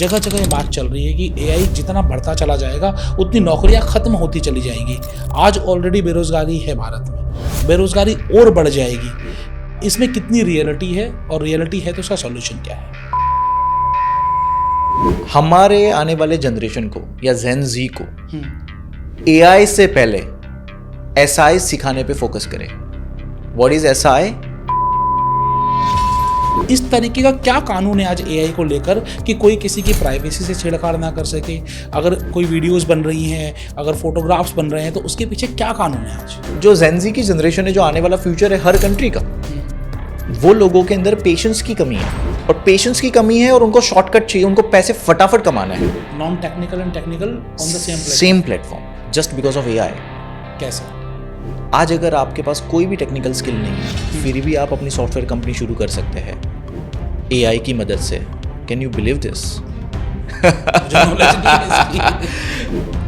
जगह जगह ये बात चल रही है कि एआई जितना बढ़ता चला जाएगा उतनी नौकरियां खत्म होती चली जाएंगी। आज ऑलरेडी बेरोजगारी है भारत में, बेरोजगारी और बढ़ जाएगी। इसमें कितनी रियलिटी है, और रियलिटी है तो इसका सॉल्यूशन क्या है? हमारे आने वाले जनरेशन को या जेन जी को एआई से पहले एसआई सिखाने पे फोकस करें। What is SI? इस तरीके का क्या कानून है आज एआई को लेकर कि कोई किसी की प्राइवेसी से छेड़छाड़ ना कर सके? अगर कोई वीडियोस बन रही हैं, अगर फोटोग्राफ्स बन रहे हैं, तो उसके पीछे क्या कानून है आज? जो जेन जी की जनरेशन है, जो आने वाला फ्यूचर है हर कंट्री का, वो लोगों के अंदर पेशेंस की कमी है, और पेशेंस की कमी है, और उनको शॉर्टकट चाहिए, उनको पैसे फटाफट कमाना है। Non technical and technical on the same platform just because of AI. कैसे? आज अगर आपके पास कोई भी टेक्निकल स्किल नहीं है, फिर भी आप अपनी सॉफ्टवेयर कंपनी शुरू कर सकते हैं एआई की मदद से। Can you believe this?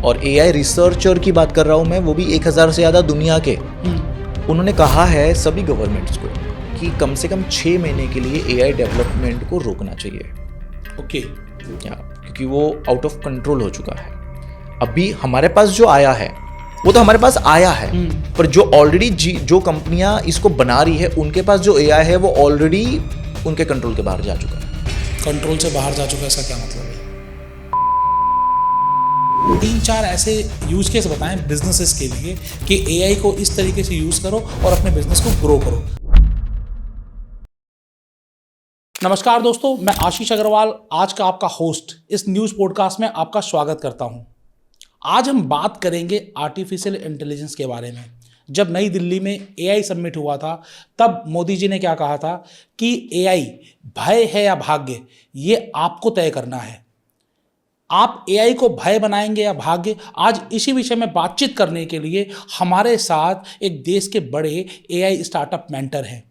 और एआई रिसर्चर की बात कर रहा हूं मैं, वो भी 1000 से ज़्यादा दुनिया के। उन्होंने कहा है सभी गवर्नमेंट्स को कि कम से कम 6 महीने के लिए एआई डेवलपमेंट को रोकना चाहिए। ओके। क्योंकि वो आउट ऑफ कंट्रोल हो चुका है। अभी हमारे पास जो आया है वो तो हमारे पास आया है, पर जो ऑलरेडी जो कंपनियां इसको बना रही है, उनके पास जो एआई है वो ऑलरेडी उनके कंट्रोल के बाहर जा चुका है। कंट्रोल से बाहर जा चुका है, ऐसा क्या मतलब है? 3-4 ऐसे यूज केस बताएं बिजनेसेस के लिए कि एआई को इस तरीके से यूज करो और अपने बिजनेस को ग्रो करो। नमस्कार दोस्तों, मैं आशीष अग्रवाल आज का आपका होस्ट इस न्यूज पॉडकास्ट में आपका स्वागत करता हूं। आज हम बात करेंगे आर्टिफिशियल इंटेलिजेंस के बारे में। जब नई दिल्ली में एआई समिट हुआ था, तब मोदी जी ने क्या कहा था कि एआई भय है या भाग्य, ये आपको तय करना है। आप एआई को भय बनाएंगे या भाग्य? आज इसी विषय में बातचीत करने के लिए हमारे साथ एक देश के बड़े एआई स्टार्टअप मेंटर हैं,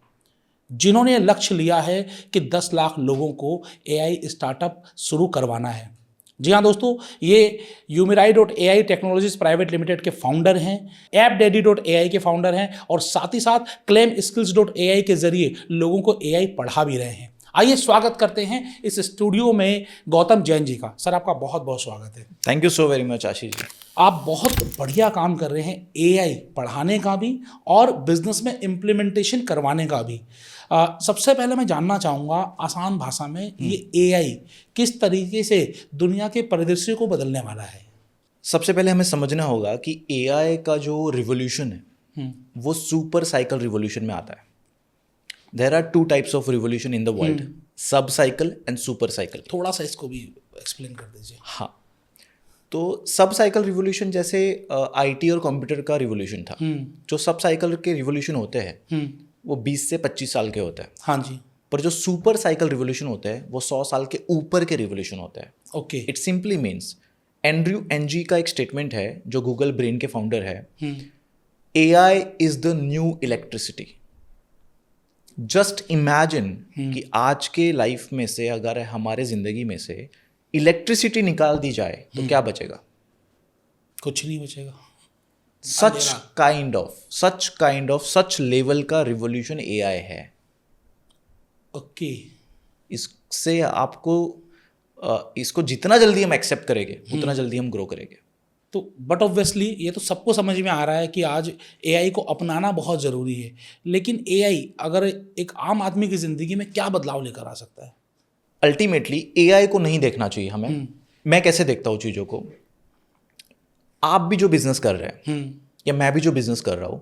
जिन्होंने लक्ष्य लिया है कि 10 लाख लोगों को एआई स्टार्टअप शुरू करवाना है। जी हाँ दोस्तों, ये Umiri.ai टेक्नोलॉजीज प्राइवेट लिमिटेड के फाउंडर हैं, AppDaddy.ai के फाउंडर हैं, और साथ ही साथ ClaimSkills.ai के जरिए लोगों को एआई पढ़ा भी रहे हैं। आइए स्वागत करते हैं इस स्टूडियो में गौतम जैन जी का। सर, आपका बहुत बहुत स्वागत है। Thank you so very much Ashish ji. आप बहुत बढ़िया काम कर रहे हैं, एआई पढ़ाने का भी और बिजनेस में इम्प्लीमेंटेशन करवाने का भी। सबसे पहले मैं जानना चाहूँगा आसान भाषा में, ये एआई किस तरीके से दुनिया के परिदृश्य को बदलने वाला है? सबसे पहले हमें समझना होगा कि एआई का जो रिवोल्यूशन है वो सुपर साइकिल रिवोल्यूशन में आता है। There are 2 types of revolution in the world, sub cycle and super cycle. थोड़ा सा इसको भी एक्सप्लेन कर दीजिए। हाँ, तो सब साइकिल रिवोल्यूशन जैसे आईटी और कंप्यूटर का रिवोल्यूशन था। जो सब साइकिल के रिवोल्यूशन होते हैं वो 20 से 25 साल के होते हैं। हाँ जी। पर जो सुपर साइकिल रिवोल्यूशन होते हैं वो 100 साल के ऊपर के रिवोल्यूशन होते हैं। Okay. It simply means, Andrew Ng का एक स्टेटमेंट है, जो गूगल ब्रेन के फाउंडर है, AI is the new electricity. Just imagine कि आज के लाइफ में से अगर हमारे जिंदगी में से इलेक्ट्रिसिटी निकाल दी जाए तो क्या बचेगा? कुछ नहीं बचेगा। सच लेवल का रिवोल्यूशन एआई है। ओके। इससे आपको इसको जितना जल्दी हम एक्सेप्ट करेंगे उतना जल्दी हम ग्रो करेंगे। तो बट ऑब्वियसली ये तो सबको समझ में आ रहा है कि आज एआई को अपनाना बहुत ज़रूरी है, लेकिन एआई अगर एक आम आदमी की ज़िंदगी में क्या बदलाव लेकर आ सकता है? अल्टीमेटली एआई को नहीं देखना चाहिए हमें। मैं कैसे देखता हूँ चीज़ों को, आप भी जो बिजनेस कर रहे हैं या मैं भी जो बिजनेस कर रहा हूँ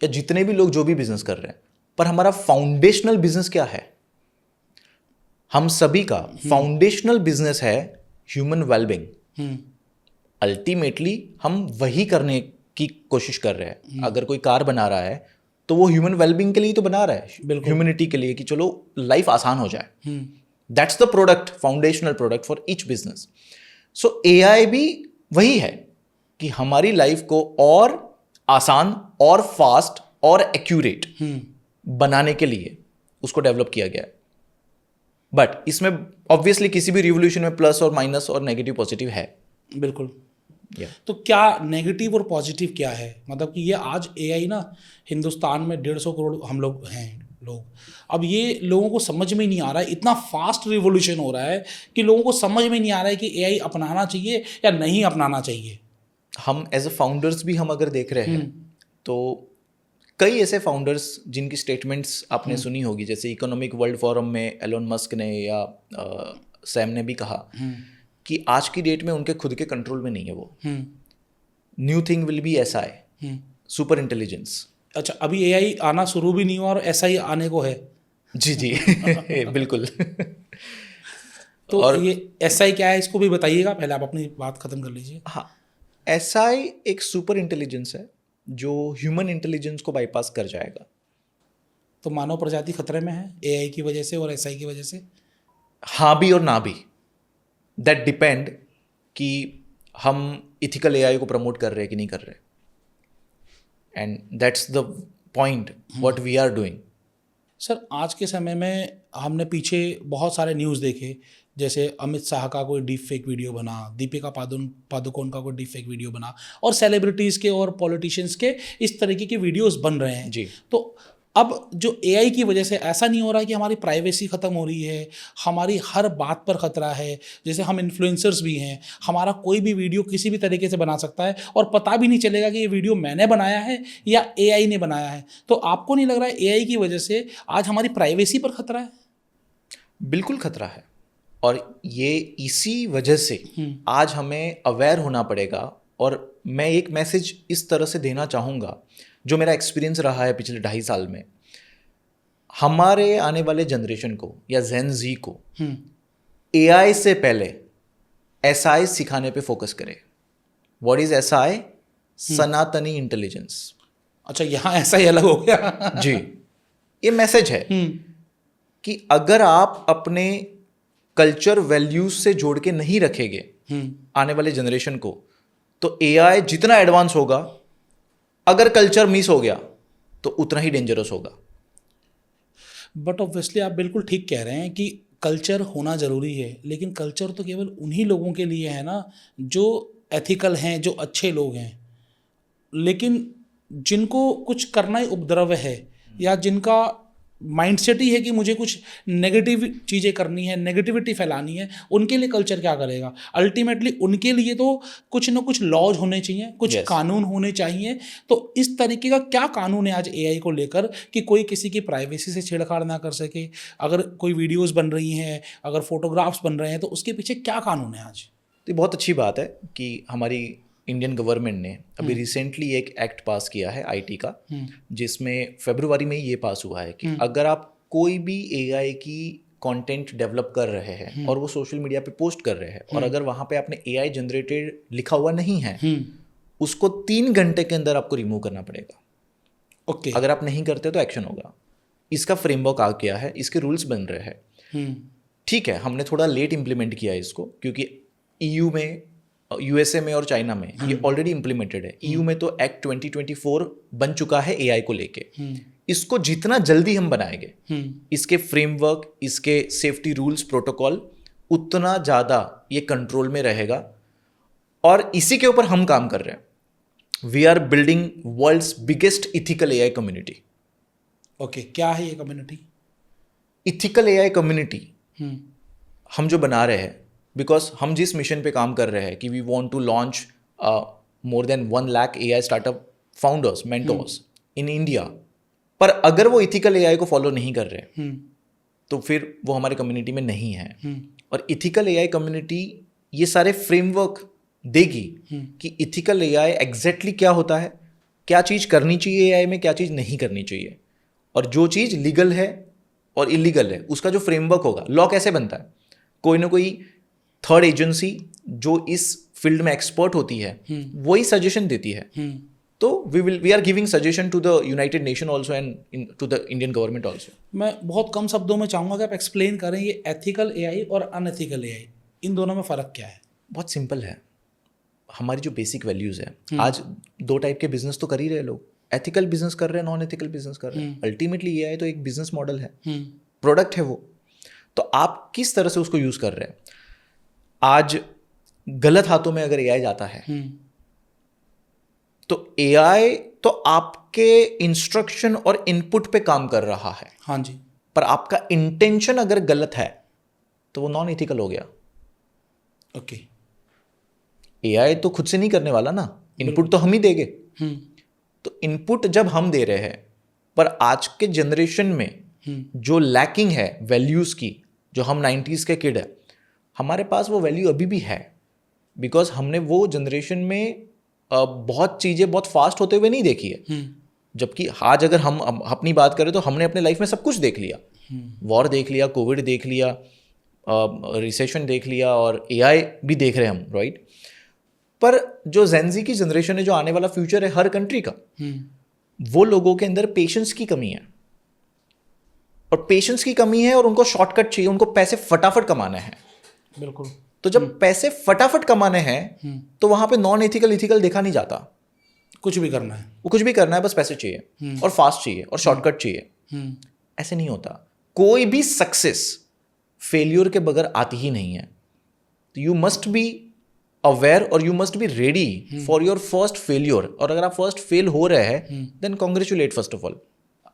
या जितने भी लोग जो भी बिजनेस कर रहे हैं, पर हमारा फाउंडेशनल बिजनेस क्या है? हम सभी का फाउंडेशनल बिजनेस है ह्यूमन वेलबींग। अल्टीमेटली हम वही करने की कोशिश कर रहे हैं। अगर कोई कार बना रहा है तो वो ह्यूमन वेलबींग के लिए तो बना रहा है, ह्यूमैनिटी के लिए, कि चलो लाइफ आसान हो जाए। That's the product, foundational product for each business. So AI भी वही है कि हमारी लाइफ को और आसान और फास्ट और एक्यूरेट बनाने के लिए उसको डेवलप किया गया है। बट इसमें ऑब्वियसली किसी भी रिवोल्यूशन में प्लस और माइनस और नेगेटिव पॉजिटिव है। बिल्कुल। तो क्या नेगेटिव और पॉजिटिव क्या है? मतलब कि ये आज एआई ना, हिंदुस्तान में 150 करोड़ हम लोग हैं, लोग। अब ये लोगों को समझ में नहीं आ रहा है, इतना फास्ट रिवोल्यूशन हो रहा है कि लोगों को समझ में नहीं आ रहा है कि एआई अपनाना चाहिए या नहीं अपनाना चाहिए। हम एज अ फाउंडर्स भी हम अगर देख रहे हैं तो कई ऐसे फाउंडर्स जिनकी स्टेटमेंट्स आपने सुनी होगी, जैसे इकोनॉमिक वर्ल्ड फोरम में एलोन मस्क ने या सैम ने भी कहा कि आज की डेट में उनके खुद के कंट्रोल में नहीं है वो। New thing will be SI, super intelligence. अच्छा, अभी एआई आना शुरू भी नहीं हुआ और ऐसा ही आने को है। जी जी बिल्कुल। तो और ये एसआई क्या है इसको भी बताइएगा, पहले आप अपनी बात खत्म कर लीजिए। हाँ, एसआई एक सुपर इंटेलिजेंस है जो ह्यूमन इंटेलिजेंस को बाईपास कर जाएगा। तो मानव प्रजाति खतरे में है एआई की वजह से और एसआई की वजह से? हाँ भी और ना भी, दैट डिपेंड कि हम इथिकल एआई को प्रमोट कर रहे हैं कि नहीं कर रहे। And that's the point what we are doing. Sir, आज के समय में हमने पीछे बहुत सारे न्यूज़ देखे, जैसे अमित शाह का कोई डीप फेक वीडियो बना, दीपिका पादुकोण का कोई डीप फेक वीडियो बना, और सेलिब्रिटीज़ के और पॉलिटिशियंस के इस तरीके के वीडियोस बन रहे हैं जी। तो अब जो एआई की वजह से ऐसा नहीं हो रहा है कि हमारी प्राइवेसी ख़त्म हो रही है, हमारी हर बात पर ख़तरा है। जैसे हम इन्फ्लुएंसर्स भी हैं, हमारा कोई भी वीडियो किसी भी तरीके से बना सकता है और पता भी नहीं चलेगा कि ये वीडियो मैंने बनाया है या एआई ने बनाया है। तो आपको नहीं लग रहा है एआई की वजह से आज हमारी प्राइवेसी पर ख़तरा है? बिल्कुल खतरा है, और ये इसी वजह से आज हमें अवेयर होना पड़ेगा। और मैं एक मैसेज इस तरह से देना चाहूँगा, जो मेरा एक्सपीरियंस रहा है पिछले 2.5 साल में। हमारे आने वाले जनरेशन को या जेन जी को एआई से पहले एसआई सिखाने पे फोकस करें। What is SI? सनातनी इंटेलिजेंस। अच्छा, यहाँ ऐसा ही अलग हो गया। जी, ये मैसेज है कि अगर आप अपने कल्चर वैल्यूज से जोड़ के नहीं रखेंगे आने वाले जनरेशन को, तो एआई जितना एडवांस होगा, अगर कल्चर मिस हो गया तो उतना ही डेंजरस होगा। बट ऑब्वियसली आप बिल्कुल ठीक कह रहे हैं कि कल्चर होना ज़रूरी है, लेकिन कल्चर तो केवल उन्हीं लोगों के लिए है ना जो एथिकल हैं, जो अच्छे लोग हैं। लेकिन जिनको कुछ करना ही उपद्रव है, या जिनका माइंडसेट ही है कि मुझे कुछ नेगेटिव चीज़ें करनी है, नेगेटिविटी फैलानी है, उनके लिए कल्चर क्या करेगा? अल्टीमेटली उनके लिए तो कुछ ना कुछ लॉज होने चाहिए, कुछ Yes. कानून होने चाहिए। तो इस तरीके का क्या कानून है आज एआई को लेकर कि कोई किसी की प्राइवेसी से छेड़छाड़ ना कर सके? अगर कोई वीडियोस बन रही हैं, अगर फोटोग्राफ्स बन रहे हैं, तो उसके पीछे क्या कानून है आज? तो ये बहुत अच्छी बात है कि हमारी इंडियन गवर्नमेंट ने अभी रिसेंटली एक एक्ट पास किया है आईटी का, जिसमें फरवरी में ये पास हुआ है कि अगर आप कोई भी एआई की कंटेंट डेवलप कर रहे हैं और वो सोशल मीडिया पे पोस्ट कर रहे हैं, और अगर वहाँ पे आपने एआई जनरेटेड लिखा हुआ नहीं है, उसको 3 घंटे के अंदर आपको रिमूव करना पड़ेगा। ओके। अगर आप नहीं करते तो एक्शन होगा। इसका फ्रेमवर्क आ गया है, इसके रूल्स बन रहे हैं। ठीक है, हमने थोड़ा लेट इम्प्लीमेंट किया है इसको, क्योंकि ईयू में, यूएसए में और चाइना में ये ऑलरेडी इम्प्लीमेंटेड है। ईयू में तो एक्ट 2024 बन चुका है एआई को लेके। इसको जितना जल्दी हम बनाएंगे, इसके फ्रेमवर्क, इसके सेफ्टी रूल्स, प्रोटोकॉल, उतना ज़्यादा ये कंट्रोल में रहेगा। और इसी के ऊपर हम काम कर रहे हैं। We are building world's biggest ethical AI community. Okay, क्या है ये कम्युनिटी? इथिकल एआई कम्युनिटी हम जो बना रहे हैं, बिकॉज हम जिस मिशन पे काम कर रहे हैं कि we want to launch more than 1 lakh AI startup founders, mentors in India, पर अगर वो इथिकल एआई को फॉलो नहीं कर रहे तो फिर वो हमारे कम्युनिटी में नहीं है। और इथिकल एआई कम्युनिटी ये सारे फ्रेमवर्क देगी कि इथिकल एआई एग्जैक्टली क्या होता है, क्या चीज़ करनी चाहिए एआई में, क्या चीज़ नहीं करनी चाहिए, और जो चीज़ लीगल है और इलीगल है उसका जो फ्रेमवर्क होगा। लॉ कैसे बनता है? कोई ना कोई थर्ड एजेंसी जो इस फील्ड में एक्सपर्ट होती है वही सजेशन देती है। तो we are giving suggestion to the United Nation also and to the Indian government also. मैं बहुत कम शब्दों में चाहूँगा कि आप एक्सप्लेन करें ये एथिकल एआई और अनएथिकल एआई, इन दोनों में फ़र्क क्या है? बहुत सिंपल है। हमारी जो बेसिक वैल्यूज़ है, आज 2 टाइप के बिजनेस तो कर ही रहे लोग। एथिकल बिजनेस कर रहे हैं, नॉन एथिकल बिजनेस कर रहे हैं। अल्टीमेटली एआई तो एक बिजनेस मॉडल है, प्रोडक्ट है वो। तो आप किस तरह से उसको यूज़ कर रहे हैं। आज गलत हाथों में अगर एआई जाता है तो एआई तो आपके इंस्ट्रक्शन और इनपुट पे काम कर रहा है, हाँ जी, पर आपका इंटेंशन अगर गलत है तो वो नॉन एथिकल हो गया। ओके। एआई तो खुद से नहीं करने वाला ना, इनपुट तो हम ही देंगे। हम्म तो इनपुट जब हम दे रहे हैं, पर आज के जनरेशन में जो लैकिंग है वैल्यूज की, जो हम 90s के किड है, हमारे पास वो वैल्यू अभी भी है, बिकॉज हमने वो जनरेशन में बहुत चीज़ें बहुत फास्ट होते हुए नहीं देखी है। जबकि आज अगर हम अपनी बात करें तो हमने अपने लाइफ में सब कुछ देख लिया, वॉर देख लिया, कोविड देख लिया, रिसेशन देख लिया, और एआई भी देख रहे हैं हम, राइट। पर जो जेनजी की जनरेशन है, जो आने वाला फ्यूचर है हर कंट्री का, वो लोगों के अंदर पेशेंस की कमी है, और पेशेंस की कमी है, और उनको शॉर्टकट चाहिए, उनको पैसे फटाफट कमाने हैं। बिल्कुल। तो जब पैसे फटाफट कमाने हैं तो वहां पे नॉन एथिकल इथिकल देखा नहीं जाता। कुछ भी करना है, वो कुछ भी करना है, बस पैसे चाहिए और फास्ट चाहिए और शॉर्टकट चाहिए। ऐसे नहीं होता। कोई भी सक्सेस फेल्योर के बगैर आती ही नहीं है। यू मस्ट बी अवेयर और you must be ready for your first failure. और अगर आप फर्स्ट फेल हो रहे हैं then congratulate first of all.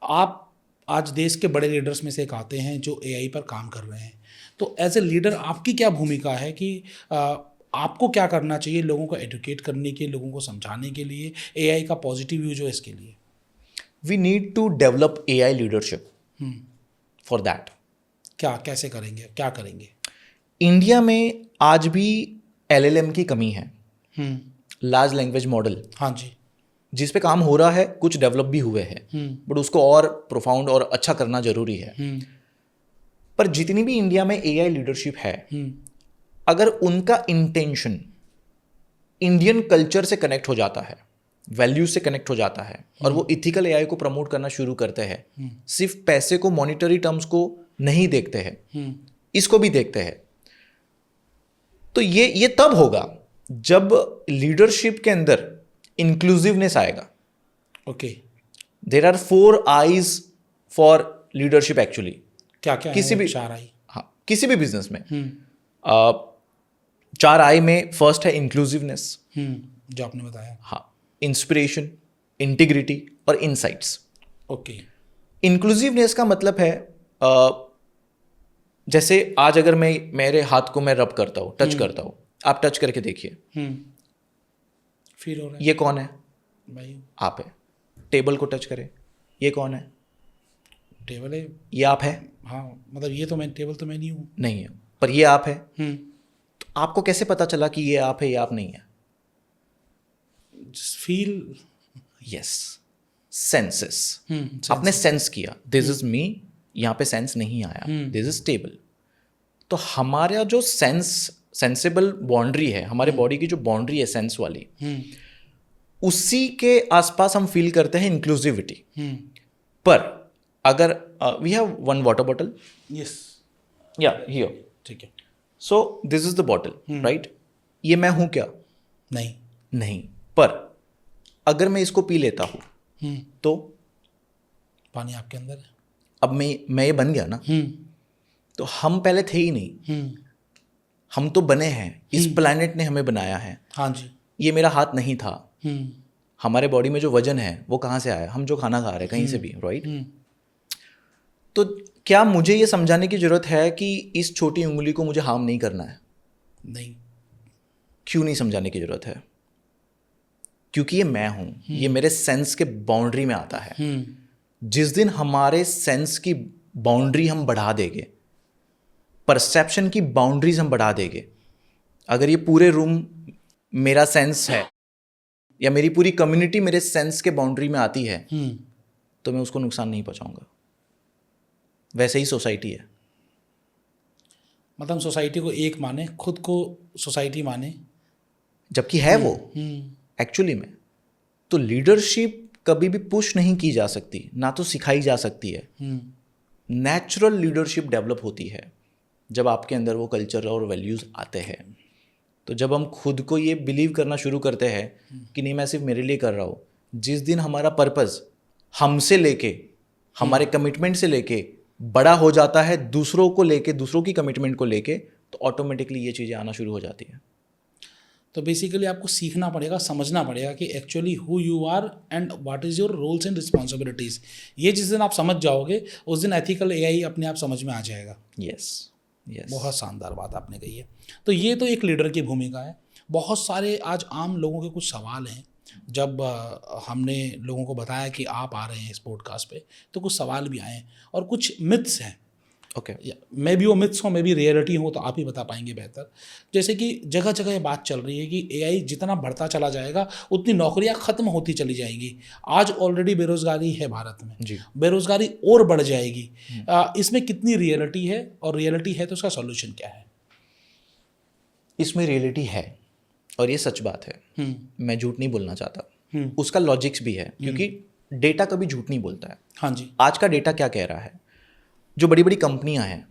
आप आज देश के बड़े लीडर्स में से एक आते हैं जो एआई पर काम कर रहे हैं, तो एज ए लीडर आपकी क्या भूमिका है कि आपको क्या करना चाहिए लोगों को एडुकेट करने के लिए, लोगों को समझाने के लिए, एआई का पॉजिटिव यूज हो इसके लिए? We need to develop AI leadership for that. क्या, कैसे करेंगे, क्या करेंगे? इंडिया में आज भी एलएलएम की कमी है, लार्ज लैंग्वेज मॉडल, हाँ जी, जिस पे काम हो रहा है, कुछ डेवलप भी हुए हैं, बट उसको और प्रोफाउंड और अच्छा करना जरूरी है। पर जितनी भी इंडिया में एआई लीडरशिप है, अगर उनका इंटेंशन इंडियन कल्चर से कनेक्ट हो जाता है, वैल्यूज से कनेक्ट हो जाता है, और वो इथिकल एआई को प्रमोट करना शुरू करते हैं, सिर्फ पैसे को, मॉनिटरी टर्म्स को नहीं देखते हैं, इसको भी देखते हैं, तो ये तब होगा जब लीडरशिप के अंदर इंक्लूसिवनेस आएगा। Okay. There are 4 I's for leadership actually. क्या क्या किसी है भी, 4 आई? हाँ, किसी भी बिजनेस में 4 आई में फर्स्ट है इंक्लूसिवनेस, जो आपने बताया। हाँ, इंस्पिरेशन, इंटीग्रिटी और इनसाइट्स। ओके। इंक्लूसिवनेस का मतलब है जैसे आज अगर मैं मेरे हाथ को मैं रब करता हूँ, टच करता हूँ, आप टच करके देखिए, फील हो रहा है। ये कौन है? भाई आप है। टेबल को टच करें, ये कौन है? टेबल है। ये आप है? हाँ, मतलब ये तो मैं, टेबल तो मैं नहीं हूँ। नहीं है, पर ये आप है। तो आपको कैसे पता चला कि ये आप है, ये आप नहीं है? फील। Yes, senses. आपने सेंस किया, दिस इज मी, यहाँ पे सेंस नहीं आया, दिस इज टेबल। तो हमारा जो सेंसेबल बाउंड्री है, हमारे बॉडी की जो बाउंड्री है सेंस वाली, उसी के आसपास हम फील करते हैं इंक्लूसिविटी। पर अगर we have 1 water bottle, yes, yeah here, ठीक है, so this is the bottle, right? ये मैं हूं क्या? नहीं, नहीं। पर अगर मैं इसको पी लेता हूं तो पानी आपके अंदर है। अब मैं ये बन गया ना। तो हम पहले थे ही नहीं, हम तो बने हैं, इस प्लैनेट ने हमें बनाया है। हाँ जी। ये मेरा हाथ नहीं था। हमारे बॉडी में जो वजन है वो कहाँ से आया? हम जो खाना खा रहे हैं कहीं से भी, राइट? तो क्या मुझे ये समझाने की जरूरत है कि इस छोटी उंगली को मुझे हार्म नहीं करना है? नहीं। क्यों नहीं समझाने की जरूरत है? क्योंकि ये मैं हूं, ये मेरे सेंस के बाउंड्री में आता है। जिस दिन हमारे सेंस की बाउंड्री हम बढ़ा देंगे, परसेप्शन की बाउंड्रीज हम बढ़ा देंगे, अगर ये पूरे रूम मेरा सेंस है या मेरी पूरी कम्युनिटी मेरे सेंस के बाउंड्री में आती है, तो मैं उसको नुकसान नहीं पहुंचाऊंगा। वैसे ही सोसाइटी है। मतलब सोसाइटी को एक माने, खुद को सोसाइटी माने, जबकि है वो एक्चुअली में। तो लीडरशिप कभी भी पुश नहीं की जा सकती, ना तो सिखाई जा सकती है। नेचुरल लीडरशिप डेवलप होती है जब आपके अंदर वो कल्चर और वैल्यूज़ आते हैं। तो जब हम खुद को ये बिलीव करना शुरू करते हैं कि नहीं, मैं सिर्फ मेरे लिए कर रहा हूँ, जिस दिन हमारा पर्पस हमसे लेके, हमारे कमिटमेंट से लेके बड़ा हो जाता है, दूसरों को लेके, दूसरों की कमिटमेंट को लेके, तो ऑटोमेटिकली ये चीज़ें आना शुरू हो जाती है। तो बेसिकली आपको सीखना पड़ेगा, समझना पड़ेगा कि actually who you are and what is your roles and responsibilities. ये जिस दिन आप समझ जाओगे उस दिन एथिकल एआई अपने आप समझ में आ जाएगा। Yes yes. बहुत शानदार बात आपने कही है। तो ये तो एक लीडर की भूमिका है। बहुत सारे आज आम लोगों के कुछ सवाल हैं। जब हमने लोगों को बताया कि आप आ रहे हैं इस पॉडकास्ट पे, तो कुछ सवाल भी आए हैं और कुछ मिथ्स हैं। ओके। मे बी वो मिथ्स हो, मे बी रियलिटी हो, तो आप ही बता पाएंगे बेहतर। जैसे कि जगह जगह ये बात चल रही है कि एआई जितना बढ़ता चला जाएगा उतनी नौकरियां खत्म होती चली जाएंगी। आज ऑलरेडी बेरोजगारी है भारत में जी। बेरोजगारी और बढ़ जाएगी। इसमें कितनी रियलिटी है, और रियलिटी है तो उसका सॉल्यूशन क्या है? इसमें रियलिटी है और ये सच बात है। मैं झूठ नहीं बोलना चाहता। उसका लॉजिक्स भी है, क्योंकि डेटा कभी झूठ नहीं बोलता है। हाँ जी। आज का डेटा क्या कह रहा है? जो बड़ी बड़ी कंपनियां हैं,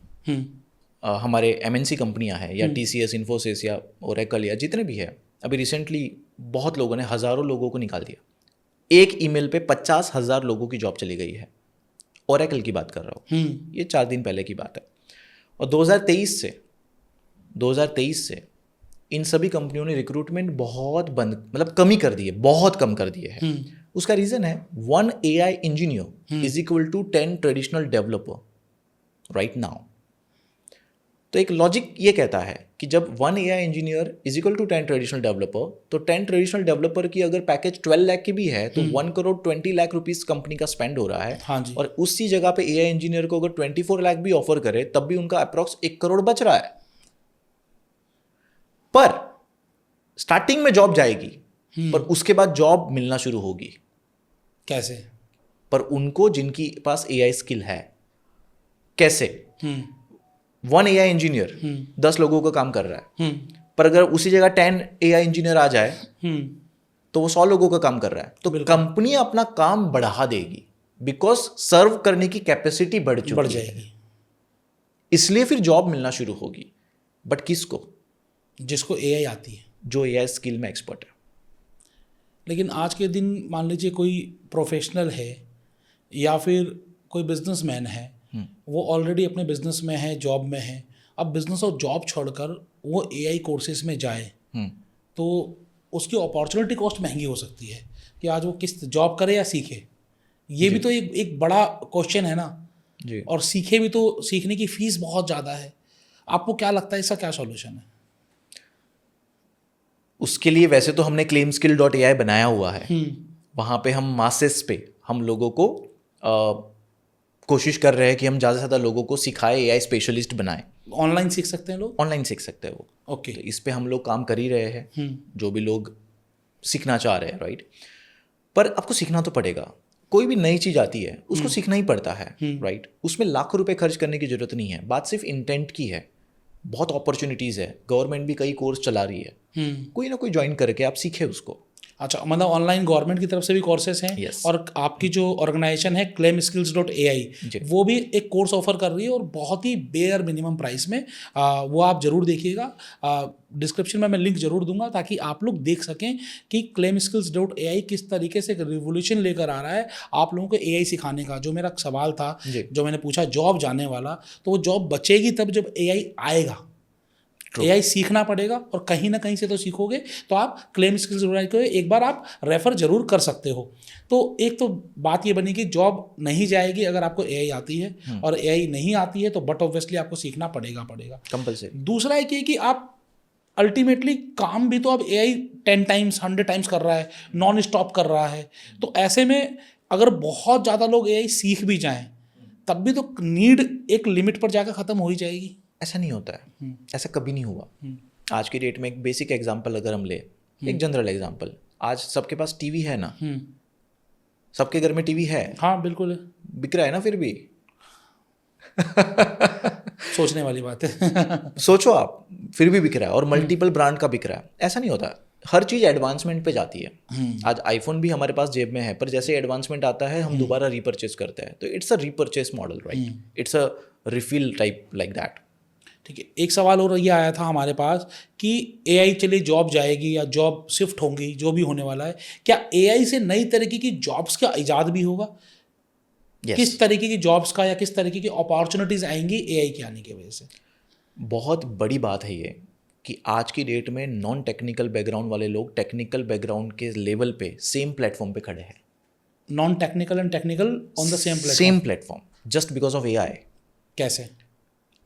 हमारे एमएनसी कंपनियां हैं, या टीसीएस, इन्फोसिस या ओरेकल या जितने भी है, अभी रिसेंटली बहुत लोगों ने हज़ारों लोगों को निकाल दिया। एक ईमेल पे 50,000 लोगों की जॉब चली गई है। ओरेकल की बात कर रहा हूँ, ये 4 दिन पहले की बात है। और 2023 से इन सभी कंपनियों ने रिक्रूटमेंट बहुत कमी कर दी है, बहुत कम कर दिए है। उसका रीज़न है 1 AI engineer is equal to 10 traditional developer right now. तो एक लॉजिक ये कहता है कि जब 1 AI engineer is equal to 10 traditional developer, तो 10 ट्रेडिशनल डेवलपर की अगर पैकेज 12 लाख की भी है तो 1 करोड़ 20 लाख रुपीस कंपनी का स्पेंड हो रहा है। हाँ जी। और उसी जगह पे AI इंजीनियर को अगर 24 लाख भी ऑफर करे तब भी उनका अप्रॉक्स 1 करोड़ बच रहा है। पर स्टार्टिंग में जॉब जाएगी, पर उसके बाद जॉब मिलना शुरू होगी। कैसे? पर उनको जिनकी पास AI स्किल है। कैसे? 1 AI इंजीनियर 10 लोगों का काम कर रहा है, पर अगर उसी जगह 10 AI इंजीनियर आ जाए तो वो 100 लोगों का काम कर रहा है। तो कंपनी अपना काम बढ़ा देगी, बिकॉज सर्व करने की कैपेसिटी बढ़ चुकी है। इसलिए फिर जॉब मिलना शुरू होगी। बट किसको? जिसको AI आती है, जो AI स्किल में एक्सपर्ट है। लेकिन आज के दिन मान लीजिए कोई प्रोफेशनल है या फिर कोई बिजनेसमैन है, वो ऑलरेडी अपने बिजनेस में है, जॉब में है। अब बिजनेस और जॉब छोड़कर वो AI कोर्सेज में जाए तो उसकी अपॉर्चुनिटी कॉस्ट महंगी हो सकती है कि आज वो किस जॉब करे या सीखे। ये भी तो एक बड़ा क्वेश्चन है ना जी। और सीखे भी तो सीखने की फीस बहुत ज़्यादा है। आपको क्या लगता है इसका क्या सॉल्यूशन है? उसके लिए वैसे तो हमने claimskill.ai बनाया हुआ है। वहाँ पे हम मासेस पे हम लोगों को कोशिश कर रहे हैं कि हम ज़्यादा से ज़्यादा लोगों को सिखाए, AI स्पेशलिस्ट बनाए। ऑनलाइन सीख सकते हैं लोग? ऑनलाइन सीख सकते हैं वो। ओके। तो इस पे हम लोग काम कर ही रहे हैं, जो भी लोग सीखना चाह रहे हैं, राइट। पर आपको सीखना तो पड़ेगा। कोई भी नई चीज़ आती है उसको सीखना ही पड़ता है, राइट। उसमें लाखों रुपए खर्च करने की जरूरत नहीं है। बात सिर्फ इंटेंट की है। बहुत अपॉर्चुनिटीज़ है, गवर्नमेंट भी कई कोर्स चला रही है, कोई ना कोई ज्वाइन करके आप सीखे उसको। अच्छा, मतलब ऑनलाइन गवर्नमेंट की तरफ से भी कोर्सेज हैं। Yes. और आपकी जो ऑर्गेनाइजेशन है claimskills.ai, वो भी एक कोर्स ऑफर कर रही है और बहुत ही बेयर मिनिमम प्राइस में। वो आप ज़रूर देखिएगा। डिस्क्रिप्शन में मैं लिंक ज़रूर दूंगा ताकि आप लोग देख सकें कि claimskills.ai किस तरीके से एक रिवोल्यूशन लेकर आ रहा है आप लोगों को AI सिखाने का। जो मेरा सवाल था, जो मैंने पूछा जॉब जाने वाला, तो वो जॉब बचेगी तब जब AI आएगा। AI सीखना पड़ेगा और कहीं ना कहीं से तो सीखोगे। तो आप claimskills.ai को एक बार आप रेफर जरूर कर सकते हो। तो एक तो बात ये बनी कि जॉब नहीं जाएगी अगर आपको AI आती है, और AI नहीं आती है तो बट ऑब्वियसली आपको सीखना पड़ेगा कंपलसरी। दूसरा एक ये कि आप अल्टीमेटली काम भी तो अब AI 10 टाइम्स 100 टाइम्स कर रहा है, नॉन स्टॉप कर रहा है। तो ऐसे में अगर बहुत ज़्यादा लोग AI सीख भी जाएं तब भी तो नीड एक लिमिट पर जाकर ख़त्म हो ही जाएगी। ऐसा नहीं होता है, ऐसा कभी नहीं हुआ। आज की डेट में एक बेसिक एग्जांपल अगर हम ले, एक जनरल एग्जांपल, आज सबके पास टीवी है ना, सबके घर में टीवी है। हाँ बिल्कुल है। बिक रहा है ना फिर भी। सोचने वाली बात है। सोचो आप, फिर भी बिक रहा है और मल्टीपल ब्रांड का बिक रहा है। ऐसा नहीं होता, हर चीज़ एडवांसमेंट पे जाती है। आज आईफोन भी हमारे पास जेब में है, पर जैसे एडवांसमेंट आता है हम दोबारा रीपरचेस करते हैं। तो it's a repurchase model, right. It's a refill type like that. ठीक है। एक सवाल और ये आया था हमारे पास कि AI चलिए जॉब जाएगी या जॉब शिफ्ट होंगी, जो भी होने वाला है, क्या AI से नई तरीके की जॉब्स का इजाद भी होगा? किस तरीके की जॉब्स का या किस तरीके की अपॉर्चुनिटीज आएंगी AI के आने की वजह से? बहुत बड़ी बात है ये। कि आज की डेट में नॉन टेक्निकल बैकग्राउंड वाले लोग टेक्निकल बैकग्राउंड के लेवल पे सेम प्लेटफॉर्म पे खड़े हैं, non technical and technical on the same platform. Same platform, just because of AI. कैसे?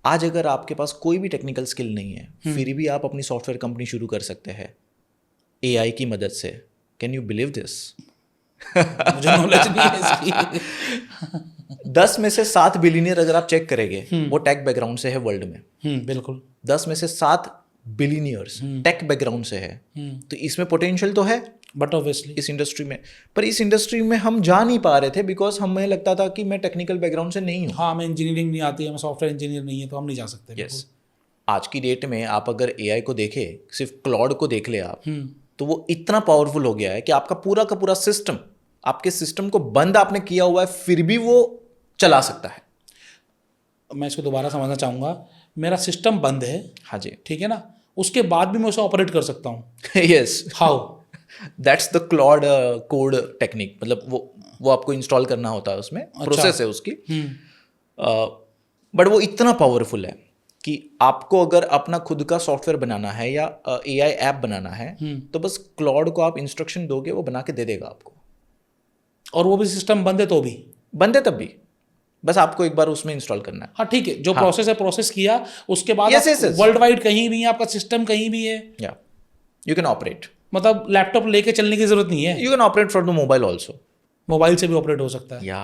आज अगर आपके पास कोई भी टेक्निकल स्किल नहीं है, फिर भी आप अपनी सॉफ्टवेयर कंपनी शुरू कर सकते हैं एआई की मदद से। Can you believe this? मुझे नॉलेज नहीं है इसकी। 10 में से 7 बिलियनियर अगर आप चेक करेंगे वो टेक बैकग्राउंड से है वर्ल्ड में। बिल्कुल। 10 में से 7 बिलियनियर्स टेक बैकग्राउंड से है। तो इसमें पोटेंशियल तो है, बट ऑब्वियसली इस इंडस्ट्री में, पर इस इंडस्ट्री में हम जा नहीं पा रहे थे बिकॉज हमें लगता था कि मैं टेक्निकल बैकग्राउंड से नहीं हूँ। हाँ, हमें इंजीनियरिंग नहीं आती है, हमें सॉफ्टवेयर इंजीनियर नहीं है, तो हम नहीं जा सकते। यस, आज की डेट में आप अगर एआई को देखें, सिर्फ क्लाउड को देख ले आप, तो वो इतना पावरफुल हो गया है कि आपका पूरा का पूरा सिस्टम, आपके सिस्टम को बंद आपने किया हुआ है फिर भी वो चला सकता है। मैं इसको दोबारा समझना चाहूँगा। मेरा सिस्टम बंद है, हाँ जी, ठीक है ना, उसके बाद भी मैं उसे ऑपरेट कर सकता हूँ। Yes, how? That's the cloud code technique. मतलब वो आपको इंस्टॉल करना होता है, उसमें प्रोसेस है उसकी, बट वो इतना पावरफुल है कि आपको अगर अपना खुद का सॉफ्टवेयर बनाना है या एआई ऐप बनाना है तो बस क्लाउड को आप इंस्ट्रक्शन दोगे, वो बना के दे देगा आपको। और वो भी सिस्टम बंद है तो भी? बंद है तब भी, बस आपको एक बार उसमें इंस्टॉल करना है। हाँ ठीक है, जो प्रोसेस है प्रोसेस किया, उसके बाद Yes, yes, yes. World wide कहीं भी है, आपका सिस्टम कहीं भी है, या यू कैन ऑपरेट, मतलब लैपटॉप लेके चलने की जरूरत नहीं है, you can operate from the mobile also, mobile से भी ऑपरेट हो सकता है। या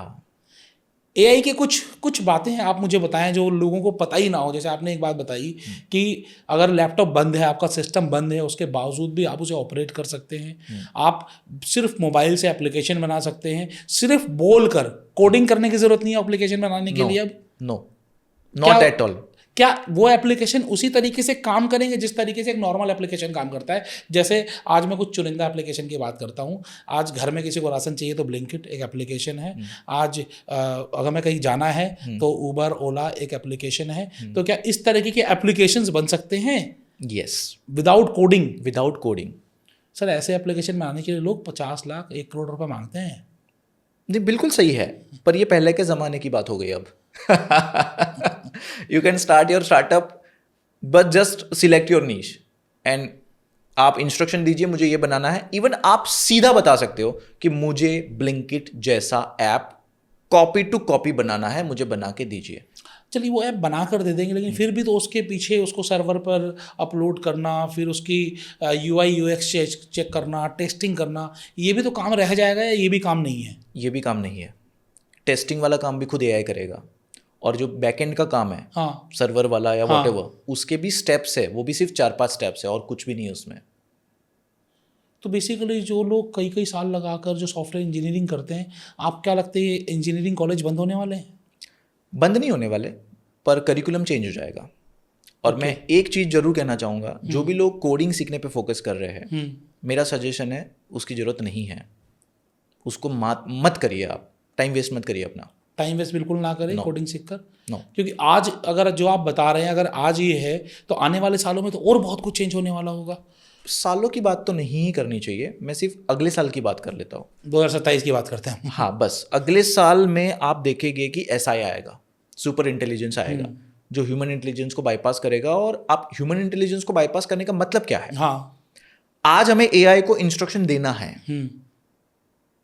एआई के कुछ बातें हैं आप मुझे बताएं जो लोगों को पता ही ना हो। जैसे आपने एक बात बताई कि अगर लैपटॉप बंद है, आपका सिस्टम बंद है, उसके बावजूद भी आप उसे ऑपरेट कर सकते हैं। आप सिर्फ मोबाइल से एप्लीकेशन बना सकते हैं, सिर्फ बोलकर, कोडिंग करने की जरूरत नहीं है एप्लीकेशन बनाने के लिए। अब नो, नॉट एट ऑल। क्या वो एप्लीकेशन उसी तरीके से काम करेंगे जिस तरीके से एक नॉर्मल एप्लीकेशन काम करता है? जैसे आज मैं कुछ चुनिंदा एप्लीकेशन की बात करता हूँ। आज घर में किसी को राशन चाहिए तो ब्लिंकिट एक एप्लीकेशन है। आज अगर मैं कहीं जाना है तो उबर, ओला एक एप्लीकेशन है। तो क्या इस तरीके के एप्लीकेशंस बन सकते हैं? Yes, without coding. Without coding. Sir ऐसे एप्लीकेशन बनाने के लिए लोग 50 लाख 1 करोड़ रुपए मांगते हैं। जी बिल्कुल सही है, पर ये पहले के ज़माने की बात हो गई अब। You can start your startup but just select your niche and आप इंस्ट्रक्शन दीजिए मुझे ये बनाना है। इवन आप सीधा बता सकते हो कि मुझे ब्लिंकिट जैसा ऐप कॉपी टू कॉपी बनाना है, मुझे बना के दीजिए। चलिए वो ऐप बना कर दे देंगे, लेकिन फिर भी तो उसके पीछे उसको सर्वर पर अपलोड करना, फिर उसकी UI UX चेक करना, टेस्टिंग करना, ये भी तो काम रह जाएगा या ये भी काम नहीं है? ये भी काम नहीं है। टेस्टिंग वाला काम भी खुद एआई करेगा, और जो बैकएंड का काम है, हाँ, सर्वर वाला या हाँ, व्हाटएवर, उसके भी स्टेप्स है, वो भी सिर्फ 4-5 स्टेप्स है और कुछ भी नहीं है उसमें। तो बेसिकली जो लोग कई कई साल लगाकर जो सॉफ्टवेयर इंजीनियरिंग करते हैं, आप क्या लगता है इंजीनियरिंग कॉलेज बंद होने वाले हैं? बंद नहीं होने वाले, पर करिकुलम चेंज हो जाएगा। और मैं एक चीज़ जरूर कहना चाहूँगा, जो भी लोग कोडिंग सीखने पे फोकस कर रहे हैं, मेरा सजेशन है उसकी ज़रूरत नहीं है, उसको मत करिए। आप टाइम वेस्ट मत करिए अपना। टाइम वेस्ट बिल्कुल ना करें कोडिंग सीखकर। नो, क्योंकि आज अगर जो आप बता रहे हैं अगर आज ये है तो आने वाले सालों में तो और बहुत कुछ चेंज होने वाला होगा। सालों की बात तो नहीं ही करनी चाहिए, मैं सिर्फ अगले साल की बात कर लेता हूँ। 2027 की बात करते हैं। हाँ, बस अगले साल में आप देखेंगे कि SI आएगा, सुपर इंटेलिजेंस आएगा, जो ह्यूमन इंटेलिजेंस को बाईपास करेगा। और आप ह्यूमन इंटेलिजेंस को बाईपास करने का मतलब क्या है? हाँ, आज हमें AI को इंस्ट्रक्शन देना है,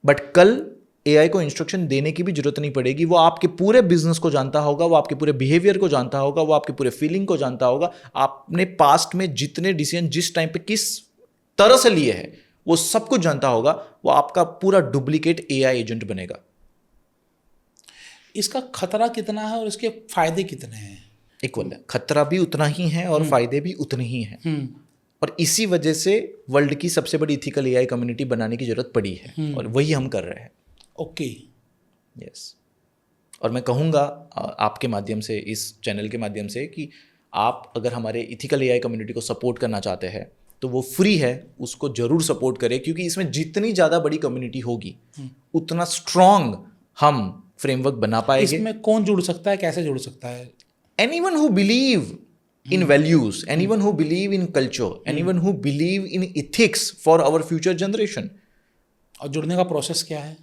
बट कल AI को इंस्ट्रक्शन देने की भी जरूरत नहीं पड़ेगी। वो आपके पूरे बिजनेस को जानता होगा, वो आपके पूरे बिहेवियर को जानता होगा, वो आपके पूरे फीलिंग को जानता होगा। आपने पास्ट में जितने डिसीजन जिस टाइम पे किस तरह से लिए हैं, वो सब कुछ जानता होगा। वो आपका पूरा डुप्लीकेट AI एजेंट बनेगा। इसका खतरा कितना है और इसके फायदे कितने हैं? इक्वल है, खतरा भी उतना ही है और फायदे भी उतने ही हैं। और इसी वजह से वर्ल्ड की सबसे बड़ी इथिकल AI कम्युनिटी बनाने की जरूरत पड़ी है, और वही हम कर रहे हैं। Okay, yes. और मैं कहूँगा आपके माध्यम से, इस चैनल के माध्यम से, कि आप अगर हमारे इथिकल AI कम्युनिटी को सपोर्ट करना चाहते हैं तो वो फ्री है, उसको जरूर सपोर्ट करें। क्योंकि इसमें जितनी ज़्यादा बड़ी कम्युनिटी होगी उतना स्ट्रॉन्ग हम फ्रेमवर्क बना पाएंगे। इसमें कौन जुड़ सकता है, कैसे जुड़ सकता है? Anyone who believe in values, anyone who believe in culture, anyone who believe in ethics for our future generation. और जुड़ने का प्रोसेस क्या है?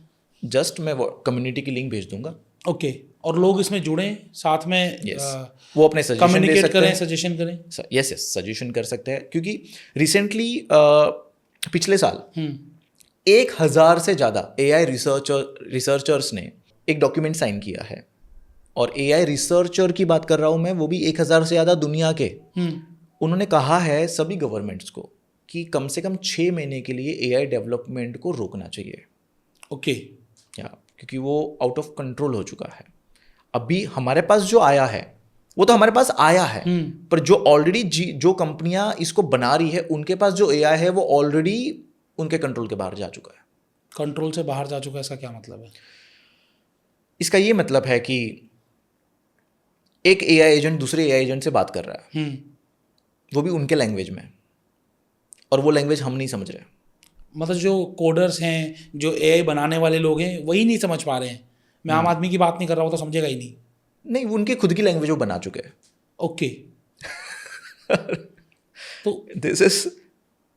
जस्ट मैं कम्युनिटी की लिंक भेज दूंगा, ओके, और लोग इसमें जुड़े साथ में वो अपने सजेशन दे कम्युनिकेट सकते करें, हैं, सजेशन करें। यस सजेशन कर सकते हैं, क्योंकि रिसेंटली पिछले साल 1000 से ज़्यादा AI रिसर्चर्स ने एक डॉक्यूमेंट साइन किया है। और AI रिसर्चर की बात कर रहा हूँ मैं, वो भी 1000 से ज़्यादा दुनिया के। उन्होंने कहा है सभी गवर्नमेंट्स को कि कम से कम 6 महीने के लिए AI डेवलपमेंट को रोकना चाहिए। ओके, क्योंकि वो आउट ऑफ कंट्रोल हो चुका है। अभी हमारे पास जो आया है वो तो हमारे पास आया है, पर जो ऑलरेडी जो कंपनियां इसको बना रही है उनके पास जो AI है वो ऑलरेडी उनके कंट्रोल के बाहर जा चुका है। कंट्रोल से बाहर जा चुका है, इसका क्या मतलब है? इसका ये मतलब है कि एक AI एजेंट दूसरे AI एजेंट से बात कर रहा है, वो भी उनके लैंग्वेज में, और वो लैंग्वेज हम नहीं समझ रहे। मतलब जो कोडर्स हैं, जो AI बनाने वाले लोग हैं, वही नहीं समझ पा रहे हैं। मैं आम आदमी की बात नहीं कर रहा हूँ, तो समझेगा ही नहीं। नहीं, उनके खुद की लैंग्वेज वो बना चुके हैं। ओके तो this is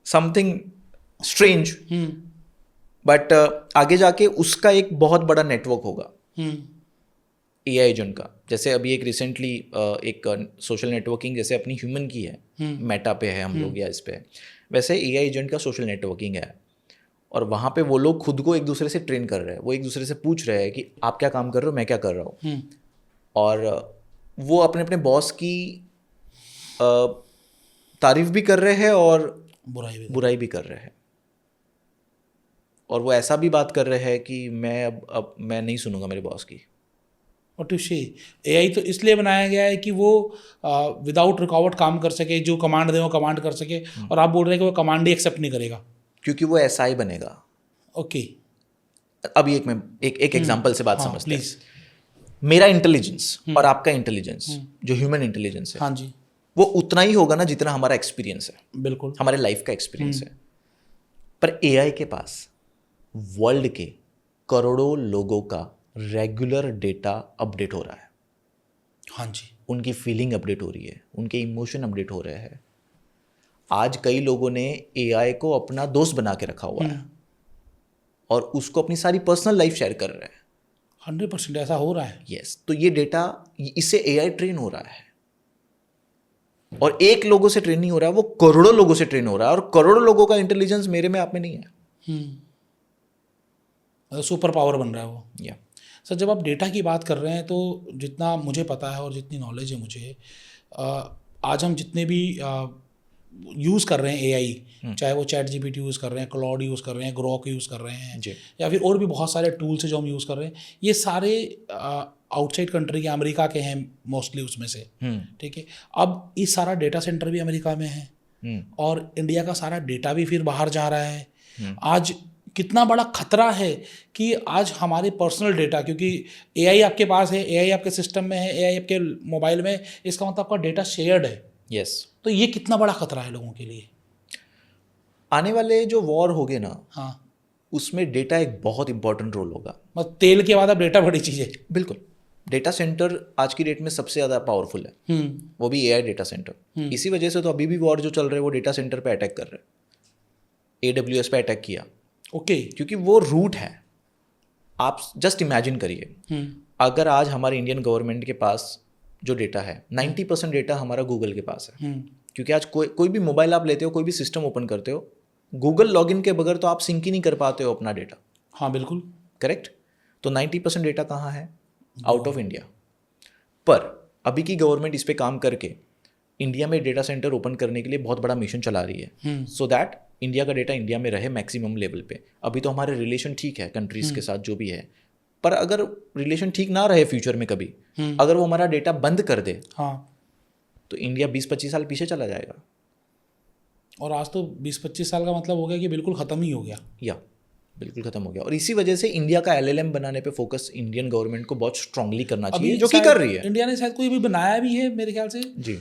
something strange, but आगे जाके उसका एक बहुत बड़ा नेटवर्क होगा AI एजेंट का। जैसे अभी एक रिसेंटली एक सोशल नेटवर्किंग जैसे अपनी ह्यूमन की है, मेटा पे है हम लोग या इस पे, वैसे AI एजेंट का सोशल नेटवर्किंग है। और वहाँ पे वो लोग खुद को एक दूसरे से ट्रेन कर रहे हैं, वो एक दूसरे से पूछ रहे हैं कि आप क्या काम कर रहे हो, मैं क्या कर रहा हूँ। और वो अपने अपने बॉस की तारीफ भी कर रहे हैं और बुराई भी कर रहे हैं। और वो ऐसा भी बात कर रहे हैं कि मैं अब मैं नहीं सुनूंगा मेरे बॉस की। और टू से AI तो इसलिए बनाया गया है कि वो विदाउट रुकावट काम कर सके, जो कमांड दे वो कमांड कर सके। और आप बोल रहे हैं कि वो कमांड ही एक्सेप्ट नहीं करेगा, क्योंकि वो ऐसा ही बनेगा। ओके, अभी एक एग्जांपल से बात समझते हैं। प्लीज। मेरा इंटेलिजेंस और आपका इंटेलिजेंस, जो ह्यूमन इंटेलिजेंस है, हाँ जी, वो उतना ही होगा ना जितना हमारा एक्सपीरियंस है, बिल्कुल हमारे लाइफ का एक्सपीरियंस है। पर AI के पास वर्ल्ड के करोड़ों लोगों का रेगुलर डेटा अपडेट हो रहा है। हाँ जी, उनकी फीलिंग अपडेट हो रही है, उनके इमोशन अपडेट हो रहे हैं। आज कई लोगों ने AI को अपना दोस्त बना के रखा हुआ है और उसको अपनी सारी पर्सनल लाइफ शेयर कर रहे हैं। 100% ऐसा हो रहा है। यस, तो ये डेटा, इससे AI ट्रेन हो रहा है। और एक लोगों से ट्रेन नहीं हो रहा है, वो करोड़ों लोगों से ट्रेन हो रहा है। और करोड़ों लोगों का इंटेलिजेंस मेरे में, आप में नहीं है। सुपर पावर बन रहा है वो। या सर, जब आप डेटा की बात कर रहे हैं तो जितना मुझे पता है और जितनी नॉलेज है मुझे, आज हम जितने भी यूज़ कर रहे हैं AI, चाहे वो ChatGPT यूज़ कर रहे हैं, क्लाउड यूज़ कर रहे हैं, ग्रोक यूज़ कर रहे हैं, या फिर और भी बहुत सारे टूल्स हैं जो हम यूज़ कर रहे हैं, ये सारे आउटसाइड कंट्री के, अमेरिका के हैं मोस्टली उसमें से। ठीक है, अब ये सारा डेटा सेंटर भी अमेरिका में है और इंडिया का सारा डेटा भी फिर बाहर जा रहा है। आज कितना बड़ा खतरा है कि आज हमारे पर्सनल डेटा, क्योंकि AI आपके पास है, AI आपके सिस्टम में है, AI आपके मोबाइल में, इसका मतलब आपका डेटा शेयर्ड है। यस, तो ये कितना बड़ा खतरा है लोगों के लिए। आने वाले जो वॉर होगे ना, हाँ, उसमें डेटा एक बहुत इंपॉर्टेंट रोल होगा। मतलब तेल के बाद अब डेटा बड़ी चीज़ है। बिल्कुल, डेटा सेंटर आज की डेट में सबसे ज़्यादा पावरफुल है, वो भी AI डेटा सेंटर। इसी वजह से तो अभी भी वॉर जो चल रहे हैं वो डेटा सेंटर पे अटैक कर रहे हैं। AWS पे अटैक किया, ओके, क्योंकि वो रूट है। आप जस्ट इमेजिन करिए, अगर आज हमारे इंडियन गवर्नमेंट के पास जो डेटा है, 90% डेटा हमारा गूगल के पास है। क्योंकि आज कोई भी मोबाइल आप लेते हो, कोई भी सिस्टम ओपन करते हो, गूगल लॉगिन के बगैर तो आप सिंक ही नहीं कर पाते हो अपना डेटा। हाँ बिल्कुल, करेक्ट। तो 90% डेटा कहाँ है? Out of India. पर अभी की गवर्नमेंट इस पे काम करके इंडिया में डेटा सेंटर ओपन करने के लिए बहुत बड़ा मिशन चला रही है, सो दैट इंडिया का डेटा इंडिया में रहे मैक्सिमम लेवल पे। अभी तो हमारे रिलेशन ठीक है कंट्रीज के साथ जो भी है, पर अगर रिलेशन ठीक ना रहे फ्यूचर में कभी, अगर वो हमारा डेटा बंद कर दे, हाँ, तो इंडिया 20-25 साल पीछे चला जाएगा। और आज तो 20-25 साल का मतलब हो गया कि बिल्कुल ख़त्म ही हो गया। या बिल्कुल खत्म हो गया। और इसी वजह से इंडिया का LLM बनाने पे फोकस इंडियन गवर्नमेंट को बहुत स्ट्रांगली करना चाहिए, जो कि कर रही है। इंडिया ने शायद कोई भी बनाया भी है मेरे ख्याल से जी,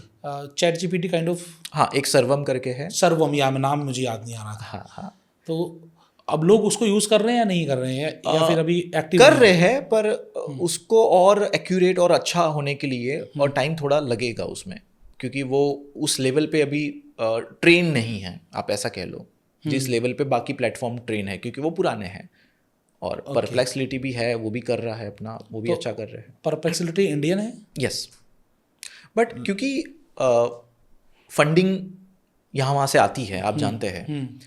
ChatGPT काइंड ऑफ। हाँ, एक सर्वम करके है। सर्वम, या नाम मुझे याद नहीं आ रहा था। हाँ हाँ, तो अब लोग उसको यूज़ कर रहे हैं या नहीं कर रहे हैं, या फिर अभी एक्टिव कर रहे हैं, पर उसको और एक्यूरेट और अच्छा होने के लिए और टाइम थोड़ा लगेगा उसमें, क्योंकि वो उस लेवल पे अभी ट्रेन नहीं है, आप ऐसा कह लो, जिस लेवल पे बाकी प्लेटफॉर्म ट्रेन है, क्योंकि वो पुराने हैं। और परप्लेक्सिटी भी है, वो भी कर रहा है अपना, वो भी अच्छा कर रहे हैं। परप्लेक्सिटी इंडियन है? यस, बट क्योंकि फंडिंग यहाँ वहाँ से आती है, आप जानते हैं।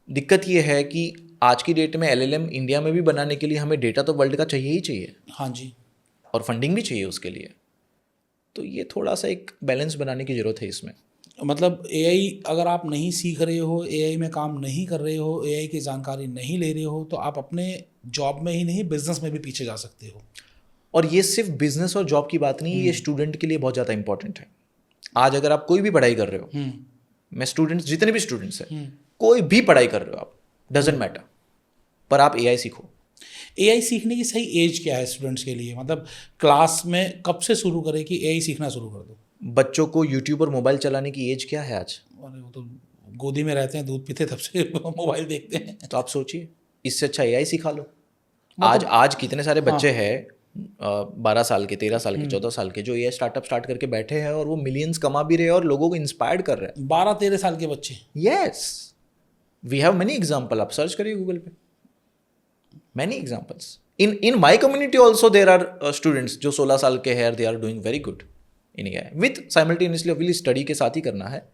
दिक्कत ये है कि आज की डेट में LLM इंडिया में भी बनाने के लिए हमें डेटा तो वर्ल्ड का चाहिए ही चाहिए। हाँ जी। और फंडिंग भी चाहिए उसके लिए। तो ये थोड़ा सा एक बैलेंस बनाने की ज़रूरत है इसमें। मतलब AI अगर आप नहीं सीख रहे हो, AI में काम नहीं कर रहे हो, AI की जानकारी नहीं ले रहे हो, तो आप अपने जॉब में ही नहीं बिजनेस में भी पीछे जा सकते हो। और ये सिर्फ बिजनेस और जॉब की बात नहीं है, ये स्टूडेंट के लिए बहुत ज़्यादा इंपॉर्टेंट है। आज अगर आप कोई भी पढ़ाई कर रहे हो, मैं स्टूडेंट्स, जितने भी स्टूडेंट्स हैं, कोई भी पढ़ाई कर रहे हो आप, डजेंट मैटर, पर आप AI सीखो। AI सीखने की सही एज क्या है स्टूडेंट्स के लिए? मतलब क्लास में कब से शुरू करें कि AI सीखना शुरू कर दो? बच्चों को यूट्यूब और मोबाइल चलाने की एज क्या है आज? अरे वो तो गोदी में रहते हैं, दूध पीते तब से मोबाइल देखते हैं। तो आप सोचिए, इससे अच्छा AI सिखा लो। आज कितने सारे बच्चे हैं 12 साल के, 13 साल के, 14 साल के, जो AI स्टार्टअप स्टार्ट करके बैठे हैं और वो मिलियंस कमा भी रहे हैं और लोगों को इंस्पायर्ड कर रहे हैं। 12-13 साल के बच्चे? Yes, we have many example. आप सर्च करिए गूगल पे, many examples. In my community also there are students जो 16 साल के हैं, they are doing very good in AI with simultaneously. Obviously study के साथ ही करना है,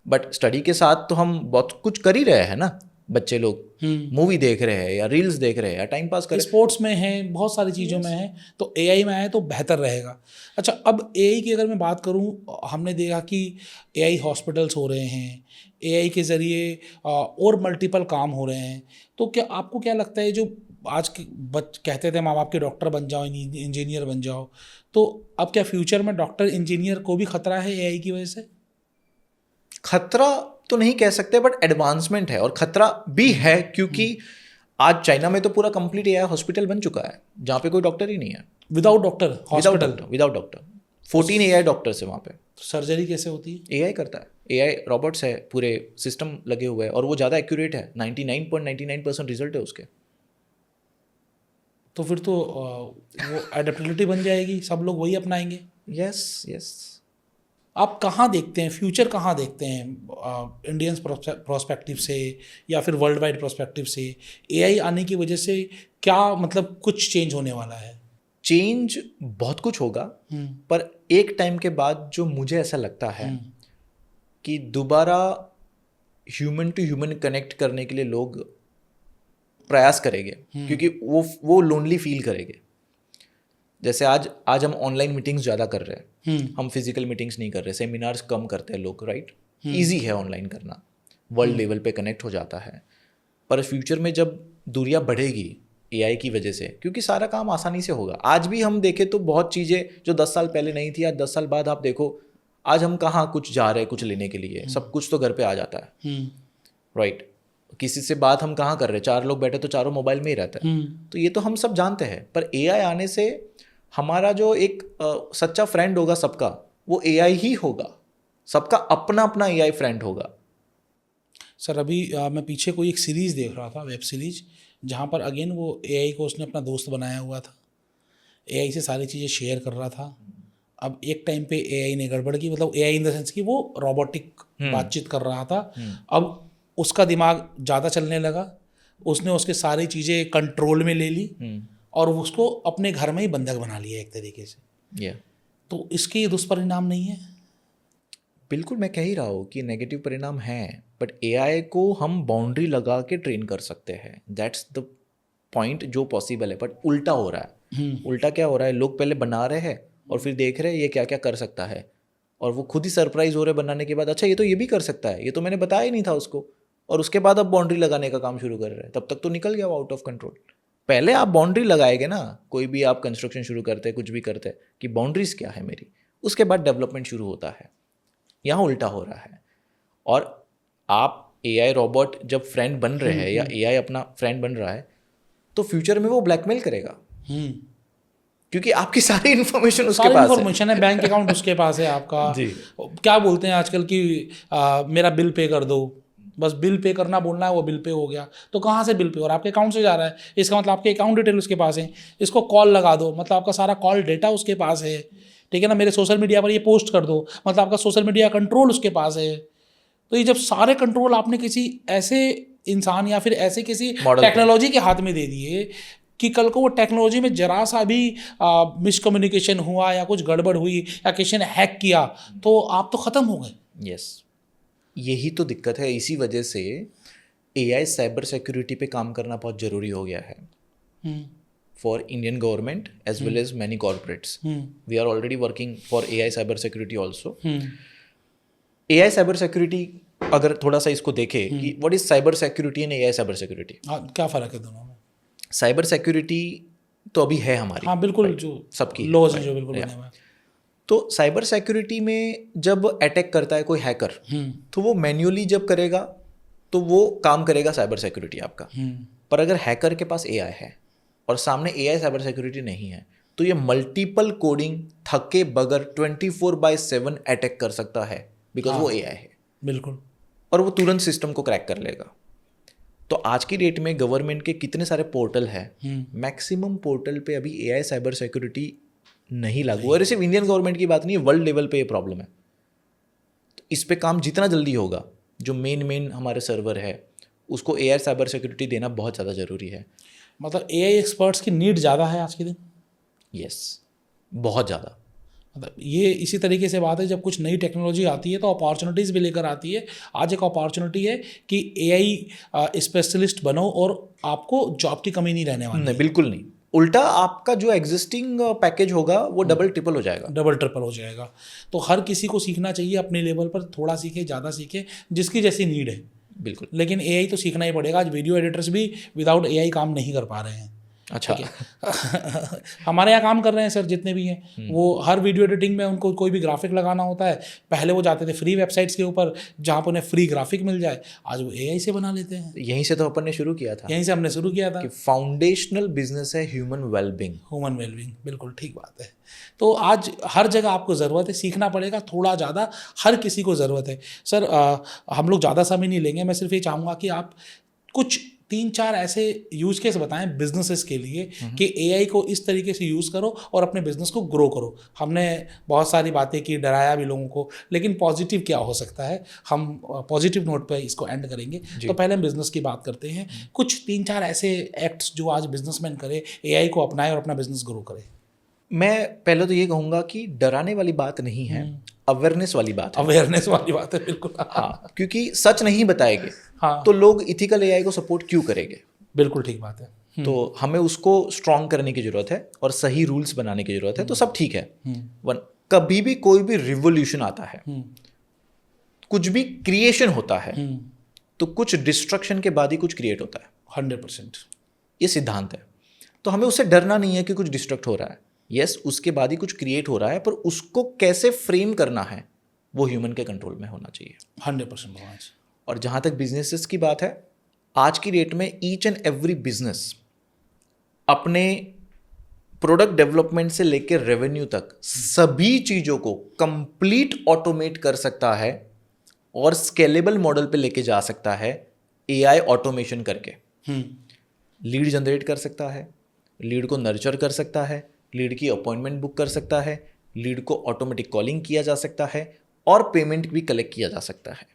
बट स्टडी के साथ तो हम बहुत कुछ कर ही रहे हैं ना। बच्चे लोग मूवी देख रहे हैं या रील्स देख रहे हैं या टाइम पास कर रहे हैं, स्पोर्ट्स में है, बहुत सारी चीज़ों में है, तो AI में आए तो बेहतर रहेगा। अच्छा, अब AI की अगर मैं बात करूं, हमने देखा कि AI हॉस्पिटल्स हो रहे हैं, AI के ज़रिए और मल्टीपल काम हो रहे हैं। तो क्या आपको क्या लगता है, जो आज के कहते थे माँ बाप के डॉक्टर बन जाओ, इंजीनियर बन जाओ, तो अब क्या फ्यूचर में डॉक्टर इंजीनियर को भी खतरा है AI की वजह से? खतरा तो नहीं कह सकते, बट एडवांसमेंट है और खतरा भी है, क्योंकि आज चाइना में तो पूरा कंप्लीट AI हॉस्पिटल बन चुका है जहाँ पे कोई डॉक्टर ही नहीं है। Without doctor hospital? Without doctor 14 AI doctors है वहाँ पे। सर्जरी कैसे होती है? AI करता है, AI रोबोट्स है, पूरे सिस्टम लगे हुए हैं और वो ज़्यादा एक्यूरेट है। 99.99% रिजल्ट है उसके। तो फिर तो वो एडेप्टेबिलिटी बन जाएगी, सब लोग वही अपनाएंगे। Yes yes. आप कहाँ देखते हैं फ्यूचर, कहाँ देखते हैं इंडियंस प्रोस्पेक्टिव से या फिर वर्ल्ड वाइड प्रोस्पेक्टिव से? AI आने की वजह से क्या मतलब कुछ चेंज होने वाला है? चेंज बहुत कुछ होगा, पर एक टाइम के बाद जो मुझे ऐसा लगता है कि दोबारा ह्यूमन टू ह्यूमन कनेक्ट करने के लिए लोग प्रयास करेंगे, क्योंकि वो लोनली फील करेंगे। जैसे आज हम ऑनलाइन मीटिंग्स ज़्यादा कर रहे हैं, हम फिजिकल मीटिंग्स नहीं कर रहे, सेमिनार्स कम करते हैं लोग, राइट? ईजी है ऑनलाइन करना, वर्ल्ड लेवल पे कनेक्ट हो जाता है। पर फ्यूचर में जब दूरियां बढ़ेगी AI की वजह से, क्योंकि सारा काम आसानी से होगा। आज भी हम देखें तो बहुत चीज़ें जो 10 साल पहले नहीं थी, आज 10 साल बाद आप देखो, आज हम कहाँ कुछ जा रहे हैं कुछ लेने के लिए, सब कुछ तो घर पे आ जाता है, राइट? किसी से बात हम कहाँ कर रहे हैं, 4 लोग बैठे तो चारों मोबाइल में ही रहता है। तो ये तो हम सब जानते हैं, पर AI आने से हमारा जो एक सच्चा फ्रेंड होगा सबका, वो AI ही होगा। सबका अपना अपना AI फ्रेंड होगा। सर अभी मैं पीछे कोई एक सीरीज़ देख रहा था, वेब सीरीज, जहाँ पर अगेन वो AI को उसने अपना दोस्त बनाया हुआ था, AI से सारी चीज़ें शेयर कर रहा था। अब एक टाइम पे AI ने गड़बड़ की, मतलब AI इन द सेंस कि वो रोबोटिक बातचीत कर रहा था। अब उसका दिमाग ज़्यादा चलने लगा, उसने उसके सारी चीज़ें कंट्रोल में ले ली और उसको अपने घर में ही बंधक बना लिया एक तरीके से। तो इसके ये दुष्परिणाम नहीं है? बिल्कुल, मैं कह ही रहा हूँ कि नेगेटिव परिणाम हैं, बट AI को हम बाउंड्री लगा के ट्रेन कर सकते हैं। दैट्स द पॉइंट जो पॉसिबल है। बट उल्टा हो रहा है। उल्टा क्या हो रहा है, लोग पहले बना रहे हैं और फिर देख रहे हैं ये क्या क्या कर सकता है, और वो खुद ही सरप्राइज हो रहे बनाने के बाद, अच्छा ये तो ये भी कर सकता है, ये तो मैंने बताया ही नहीं था उसको, और उसके बाद अब बाउंड्री लगाने का काम शुरू कर रहे हैं। तब तक तो निकल गया वो आउट ऑफ कंट्रोल। पहले आप बाउंड्री लगाएंगे ना, कोई भी आप कंस्ट्रक्शन शुरू करते हैं, कुछ भी करते हैं, कि बाउंड्रीज क्या है मेरी, उसके बाद डेवलपमेंट शुरू होता है। यहाँ उल्टा हो रहा है। और आप AI रोबोट जब फ्रेंड बन रहे हैं या AI अपना फ्रेंड बन रहा है, तो फ्यूचर में वो ब्लैकमेल करेगा, क्योंकि आपकी सारी इन्फॉर्मेशन उसके पास इन्फॉर्मेशन है, बैंक अकाउंट उसके पास है आपका। क्या बोलते हैं आजकल कि मेरा बिल पे कर दो, बस बिल पे करना बोलना है, वो बिल पे हो गया। तो कहाँ से बिल पे, और आपके अकाउंट से जा रहा है, इसका मतलब आपके अकाउंट डिटेल उसके पास है। इसको कॉल लगा दो, मतलब आपका सारा कॉल डेटा उसके पास है, ठीक है ना। मेरे सोशल मीडिया पर ये पोस्ट कर दो, मतलब आपका सोशल मीडिया कंट्रोल उसके पास है। तो ये जब सारे कंट्रोल आपने किसी ऐसे इंसान या फिर ऐसे किसी Model टेक्नोलॉजी के हाथ में दे दिए कि कल को वो टेक्नोलॉजी में जरा सा भी मिसकम्युनिकेशन हुआ या कुछ गड़बड़ हुई या किसी ने हैक किया तो आप तो ख़त्म हो गए। यस, यही तो दिक्कत है। इसी वजह से एआई साइबर सिक्योरिटी पे काम करना बहुत ज़रूरी हो गया है for Indian government as well as many corporates. We are already working for AI cyber security also. AI cyber security अगर थोड़ा सा इसको देखे कि what is cyber security and AI cyber security, क्या फ़र्क है दोनों में? साइबर सिक्योरिटी तो अभी है हमारी, हाँ बिल्कुल, जो सबकी लॉज हैं जो बिल्कुल बने हुए हैं। तो साइबर सिक्योरिटी में जब अटैक करता है कोई हैकर, तो वो मैन्युअली जब करेगा तो वो काम करेगा साइबर सिक्योरिटी आपका। पर अगर हैकर के पास एआई है और सामने एआई साइबर सिक्योरिटी नहीं है, तो ये मल्टीपल कोडिंग थके बगैर 24/7 अटैक कर सकता है, बिकॉज वो एआई है। बिल्कुल। और वो तुरंत सिस्टम को क्रैक कर लेगा। तो आज की डेट में गवर्नमेंट के कितने सारे पोर्टल है, मैक्सिमम पोर्टल पे अभी एआई साइबर सिक्योरिटी नहीं लागू है। और सिर्फ इंडियन गवर्नमेंट की बात नहीं है, वर्ल्ड लेवल पे ये प्रॉब्लम है। तो इस पे काम जितना जल्दी होगा, जो मेन हमारे सर्वर है उसको एआई साइबर सिक्योरिटी देना बहुत ज़्यादा ज़रूरी है। मतलब एआई एक्सपर्ट्स की नीड ज़्यादा है आज के दिन। यस, बहुत ज़्यादा। मतलब ये इसी तरीके से बात है, जब कुछ नई टेक्नोलॉजी आती है तो अपॉर्चुनिटीज़ भी लेकर आती है। आज एक अपॉर्चुनिटी है कि एआई स्पेशलिस्ट बनो और आपको जॉब की कमी नहीं रहने वाली। नहीं, बिल्कुल नहीं। उल्टा आपका जो एग्जिस्टिंग पैकेज होगा वो डबल ट्रिपल हो जाएगा। डबल ट्रिपल हो जाएगा। तो हर किसी को सीखना चाहिए अपने लेवल पर, थोड़ा सीखे ज़्यादा सीखे, जिसकी जैसी नीड है। बिल्कुल। लेकिन एआई तो सीखना ही पड़ेगा। आज वीडियो एडिटर्स भी विदाउट एआई काम नहीं कर पा रहे हैं। अच्छा। हमारे यहाँ काम कर रहे हैं सर जितने भी हैं, वो हर वीडियो एडिटिंग में उनको कोई भी ग्राफिक लगाना होता है, पहले वो जाते थे फ्री वेबसाइट्स के ऊपर जहाँ पर उन्हें फ्री ग्राफिक मिल जाए, आज वो एआई से बना लेते हैं। यहीं से तो अपन ने शुरू किया था, यहीं से हमने शुरू किया था कि फाउंडेशनल बिजनेस है ह्यूमन वेलबींग। ह्यूमन वेलबींग, बिल्कुल ठीक बात है। तो आज हर जगह आपको ज़रूरत है, सीखना पड़ेगा थोड़ा ज़्यादा, हर किसी को ज़रूरत है। सर हम लोग ज़्यादा समय नहीं लेंगे, मैं सिर्फ ये चाहूँगा कि आप कुछ 3-4 ऐसे यूज केस बताएं बिजनेसेस के लिए कि एआई को इस तरीके से यूज़ करो और अपने बिजनेस को ग्रो करो। हमने बहुत सारी बातें की, डराया भी लोगों को, लेकिन पॉजिटिव क्या हो सकता है, हम पॉजिटिव नोट पे इसको एंड करेंगे। तो पहले हम बिजनेस की बात करते हैं। कुछ 3-4 ऐसे एक्ट्स जो आज बिजनेसमैन करे, एआई को अपनाए और अपना बिजनेस ग्रो करे। मैं पहले तो ये कहूँगा कि डराने वाली बात नहीं है, अवेयरनेस वाली बात है। अवेयरनेस वाली बात है, बिल्कुल। हाँ, क्योंकि सच नहीं बताएंगे हाँ, तो लोग इथिकल एआई को सपोर्ट क्यों करेंगे? बिल्कुल ठीक बात है। तो हमें उसको स्ट्रॉन्ग करने की जरूरत है और सही रूल्स बनाने की जरूरत है। तो सब ठीक है। कभी भी कोई भी रिवोल्यूशन आता है, कुछ भी क्रिएशन होता है, तो कुछ डिस्ट्रक्शन के बाद ही कुछ क्रिएट होता है। 100% ये सिद्धांत है। तो हमें उससे डरना नहीं है कि कुछ डिस्ट्रक्ट हो रहा है। यस, उसके बाद ही कुछ क्रिएट हो रहा है, पर उसको कैसे फ्रेम करना है वो ह्यूमन के कंट्रोल में होना चाहिए। 100% होना चाहिए। और जहाँ तक बिजनेसेस की बात है, आज की डेट में ईच एंड एवरी बिजनेस अपने प्रोडक्ट डेवलपमेंट से लेकर रेवेन्यू तक सभी चीज़ों को कंप्लीट ऑटोमेट कर सकता है और स्केलेबल मॉडल पे लेके जा सकता है एआई ऑटोमेशन करके। लीड जनरेट कर सकता है, लीड को नर्चर कर सकता है, लीड की अपॉइंटमेंट बुक कर सकता है, लीड को ऑटोमेटिक कॉलिंग किया जा सकता है और पेमेंट भी कलेक्ट किया जा सकता है।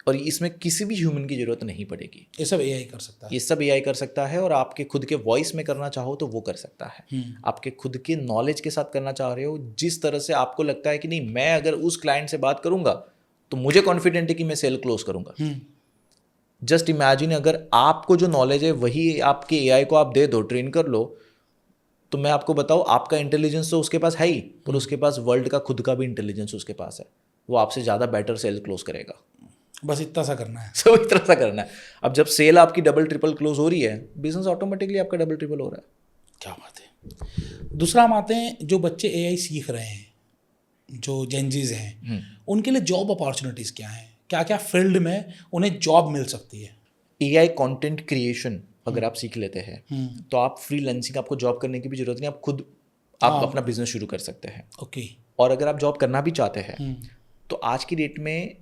और इसमें किसी भी ह्यूमन की जरूरत नहीं पड़ेगी। ये सब एआई कर सकता है। ये सब एआई कर सकता है। और आपके खुद के वॉइस में करना चाहो तो वो कर सकता है। आपके खुद के नॉलेज के साथ करना चाह रहे हो, जिस तरह से आपको लगता है कि नहीं, मैं अगर उस क्लाइंट से बात करूंगा तो मुझे कॉन्फिडेंट है कि मैं सेल क्लोज करूंगा। जस्ट इमेजिन, अगर आपको जो नॉलेज है वही आपके एआई को आप दे दो, ट्रेन कर लो, तो मैं आपको बताऊं, आपका इंटेलिजेंस तो उसके पास है ही, पर उसके पास वर्ल्ड का खुद का भी इंटेलिजेंस उसके पास है। वो आपसे ज़्यादा बेटर सेल क्लोज करेगा। बस इतना सा करना है। सब इतना सा करना है। अब जब सेल आपकी डबल ट्रिपल क्लोज हो रही है, बिजनेस ऑटोमेटिकली आपका डबल ट्रिपल हो रहा है। क्या बात है। दूसरा हम आते हैं, जो बच्चे एआई सीख रहे हैं, जो जेनजीज हैं, उनके लिए जॉब अपॉर्चुनिटीज़ क्या हैं? क्या क्या फील्ड में उन्हें जॉब मिल सकती है? एआई कंटेंट क्रिएशन अगर आप सीख लेते हैं तो आप फ्रीलांसिंग, आपको जॉब करने की भी जरूरत नहीं, आप खुद अपना बिजनेस शुरू कर सकते हैं। ओके। और अगर आप जॉब करना भी चाहते हैं तो आज की डेट में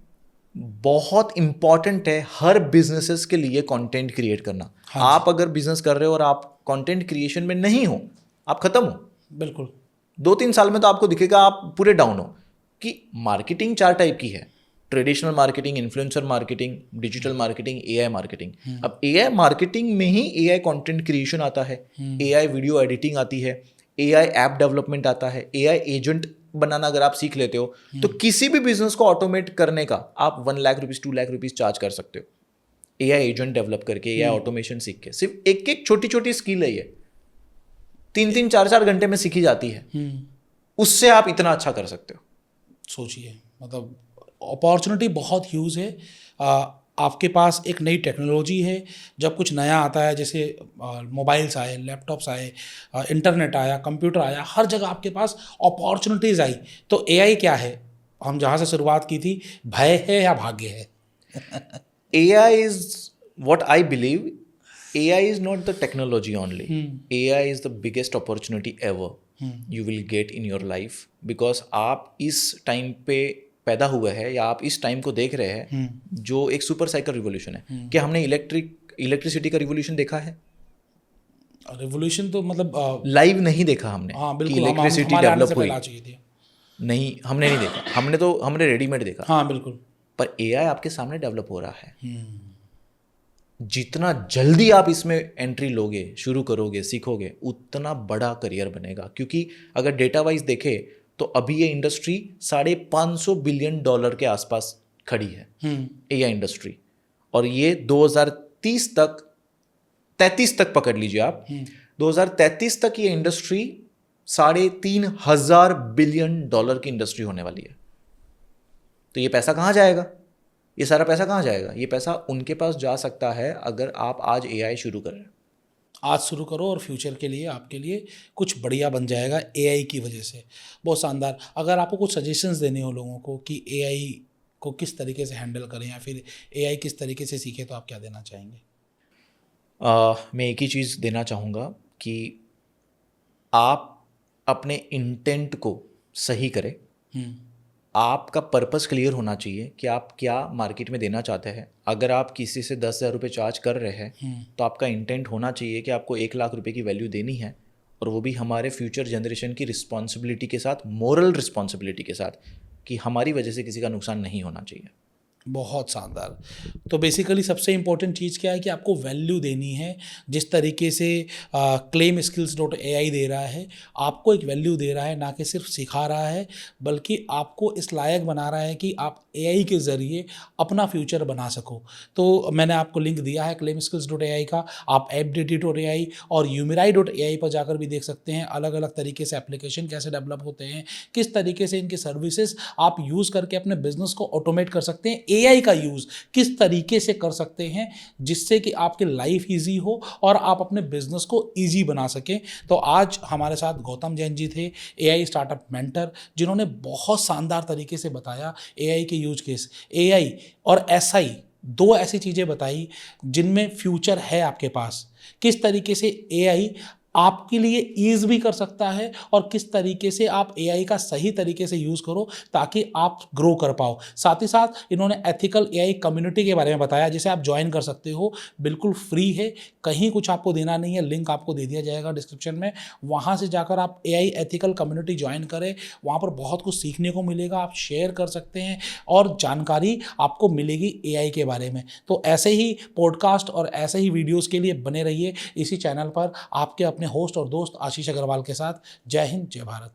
बहुत इंपॉर्टेंट है हर बिजनेसेस के लिए कंटेंट क्रिएट करना। आप अगर बिजनेस कर रहे हो और आप कंटेंट क्रिएशन में नहीं हो, आप खत्म हो। बिल्कुल। 2-3 साल में तो आपको दिखेगा आप पूरे डाउन हो। कि मार्केटिंग 4 टाइप की है। Traditional marketing, influencer marketing, digital marketing, AI marketing. अब एआई मार्केटिंग में ही एआई कंटेंट क्रिएशन आता है, एआई वीडियो एडिटिंग आती है, एआई ऐप डेवलपमेंट आता है, एआई एजेंट बनाना अगर आप सीख लेते हो तो किसी भी बिजनेस को ऑटोमेट करने का आप 1 lakh rupees 2 lakh rupees charge कर सकते हो, एआई एजेंट डेवलप करके, एआई ऑटोमेशन सीख के। सिर्फ एक एक छोटी छोटी स्किल है ये, 3-3 4-4 घंटे में सीखी जाती है, उससे आप इतना अच्छा कर सकते हो। सोचिए, मतलब अपॉर्चुनिटी बहुत ह्यूज है। आपके पास एक नई टेक्नोलॉजी है, जब कुछ नया आता है, जैसे मोबाइल्स आए, लैपटॉप्स आए, इंटरनेट आया, कंप्यूटर आया, हर जगह आपके पास अपॉर्चुनिटीज़ आई। तो एआई क्या है, हम जहाँ से शुरुआत की थी, भय है या भाग्य है? AI is what I believe, AI is not the technology only, AI is the biggest opportunity ever you will get in your life, because आप इस टाइम पे पैदा हुए हैं या आप इस टाइम को देख रहे हैं जो एक सुपर साइकिल रिवोल्यूशन है। क्या हमने इलेक्ट्रिसिटी का रिवोल्यूशन देखा है? रिवोल्यूशन तो मतलब लाइव नहीं देखा हमने। हाँ कि बिल्कुल, इलेक्ट्रिसिटी हमारे आने से डेवलप हुई पहले आ चुकी थी। नहीं, हमने नहीं देखा, हमने रेडीमेड देखा। हाँ बिल्कुल। पर एआई आपके सामने डेवलप हो रहा है। जितना जल्दी आप इसमें एंट्री लोगे, शुरू करोगे, सीखोगे, उतना बड़ा करियर बनेगा। क्योंकि अगर डेटा वाइज देखे तो अभी ये इंडस्ट्री $550 बिलियन के आसपास खड़ी है, एआई इंडस्ट्री। और ये 2030 तक, 33 तक पकड़ लीजिए आप, 2033 तक ये इंडस्ट्री $3,500 बिलियन की इंडस्ट्री होने वाली है। तो ये पैसा कहाँ जाएगा? ये सारा पैसा कहाँ जाएगा? ये पैसा उनके पास जा सकता है अगर आप आज एआई शुरू कर रहे हैं। आज शुरू करो और फ्यूचर के लिए, आपके लिए कुछ बढ़िया बन जाएगा एआई की वजह से। बहुत शानदार। अगर आपको कुछ सजेशंस देने हो लोगों को कि एआई को किस तरीके से हैंडल करें या फिर एआई किस तरीके से सीखें, तो आप क्या देना चाहेंगे? मैं एक ही चीज़ देना चाहूँगा कि आप अपने इंटेंट को सही करें। आपका पर्पस क्लियर होना चाहिए कि आप क्या मार्केट में देना चाहते हैं। अगर आप किसी से 10,000 रुपये चार्ज कर रहे हैं तो आपका इंटेंट होना चाहिए कि आपको 1 लाख रुपए की वैल्यू देनी है, और वो भी हमारे फ्यूचर जनरेशन की रिस्पॉन्सिबिलिटी के साथ, मोरल रिस्पॉन्सिबिलिटी के साथ, कि हमारी वजह से किसी का नुकसान नहीं होना चाहिए। बहुत शानदार। तो बेसिकली सबसे इम्पोर्टेंट चीज़ क्या है कि आपको वैल्यू देनी है। जिस तरीके से claimskills.ai दे रहा है, आपको एक वैल्यू दे रहा है, ना कि सिर्फ सिखा रहा है, बल्कि आपको इस लायक बना रहा है कि आप एआई के ज़रिए अपना फ्यूचर बना सको। तो मैंने आपको लिंक दिया है claimskills.ai का, आप appdity.ai और umiri.ai पर जाकर भी देख सकते हैं अलग अलग तरीके से एप्लीकेशन कैसे डेवलप होते हैं, किस तरीके से इनकी सर्विसेज आप यूज़ करके अपने बिजनेस को ऑटोमेट कर सकते हैं, एआई का यूज़ किस तरीके से कर सकते हैं जिससे कि आपकी लाइफ इजी हो और आप अपने बिजनेस को इजी बना सकें। तो आज हमारे साथ गौतम जैन जी थे, एआई स्टार्टअप मेंटर, जिन्होंने बहुत शानदार तरीके से बताया एआई के यूज केस। एआई और एसआई, दो ऐसी चीज़ें बताई जिनमें फ्यूचर है आपके पास। किस तरीके से एआई आपके लिए ईज भी कर सकता है और किस तरीके से आप एआई का सही तरीके से यूज़ करो ताकि आप ग्रो कर पाओ। साथ ही साथ इन्होंने एथिकल एआई कम्युनिटी के बारे में बताया जिसे आप ज्वाइन कर सकते हो, बिल्कुल फ्री है, कहीं कुछ आपको देना नहीं है। लिंक आपको दे दिया जाएगा डिस्क्रिप्शन में, वहाँ से जाकर आप एआई एथिकल कम्युनिटी ज्वाइन करें। वहाँ पर बहुत कुछ सीखने को मिलेगा, आप शेयर कर सकते हैं और जानकारी आपको मिलेगी एआई के बारे में। तो ऐसे ही पॉडकास्ट और ऐसे ही वीडियोज़ के लिए बने रहिए इसी चैनल पर, आपके अपने होस्ट और दोस्त आशीष अग्रवाल के साथ। जय हिंद, जय भारत।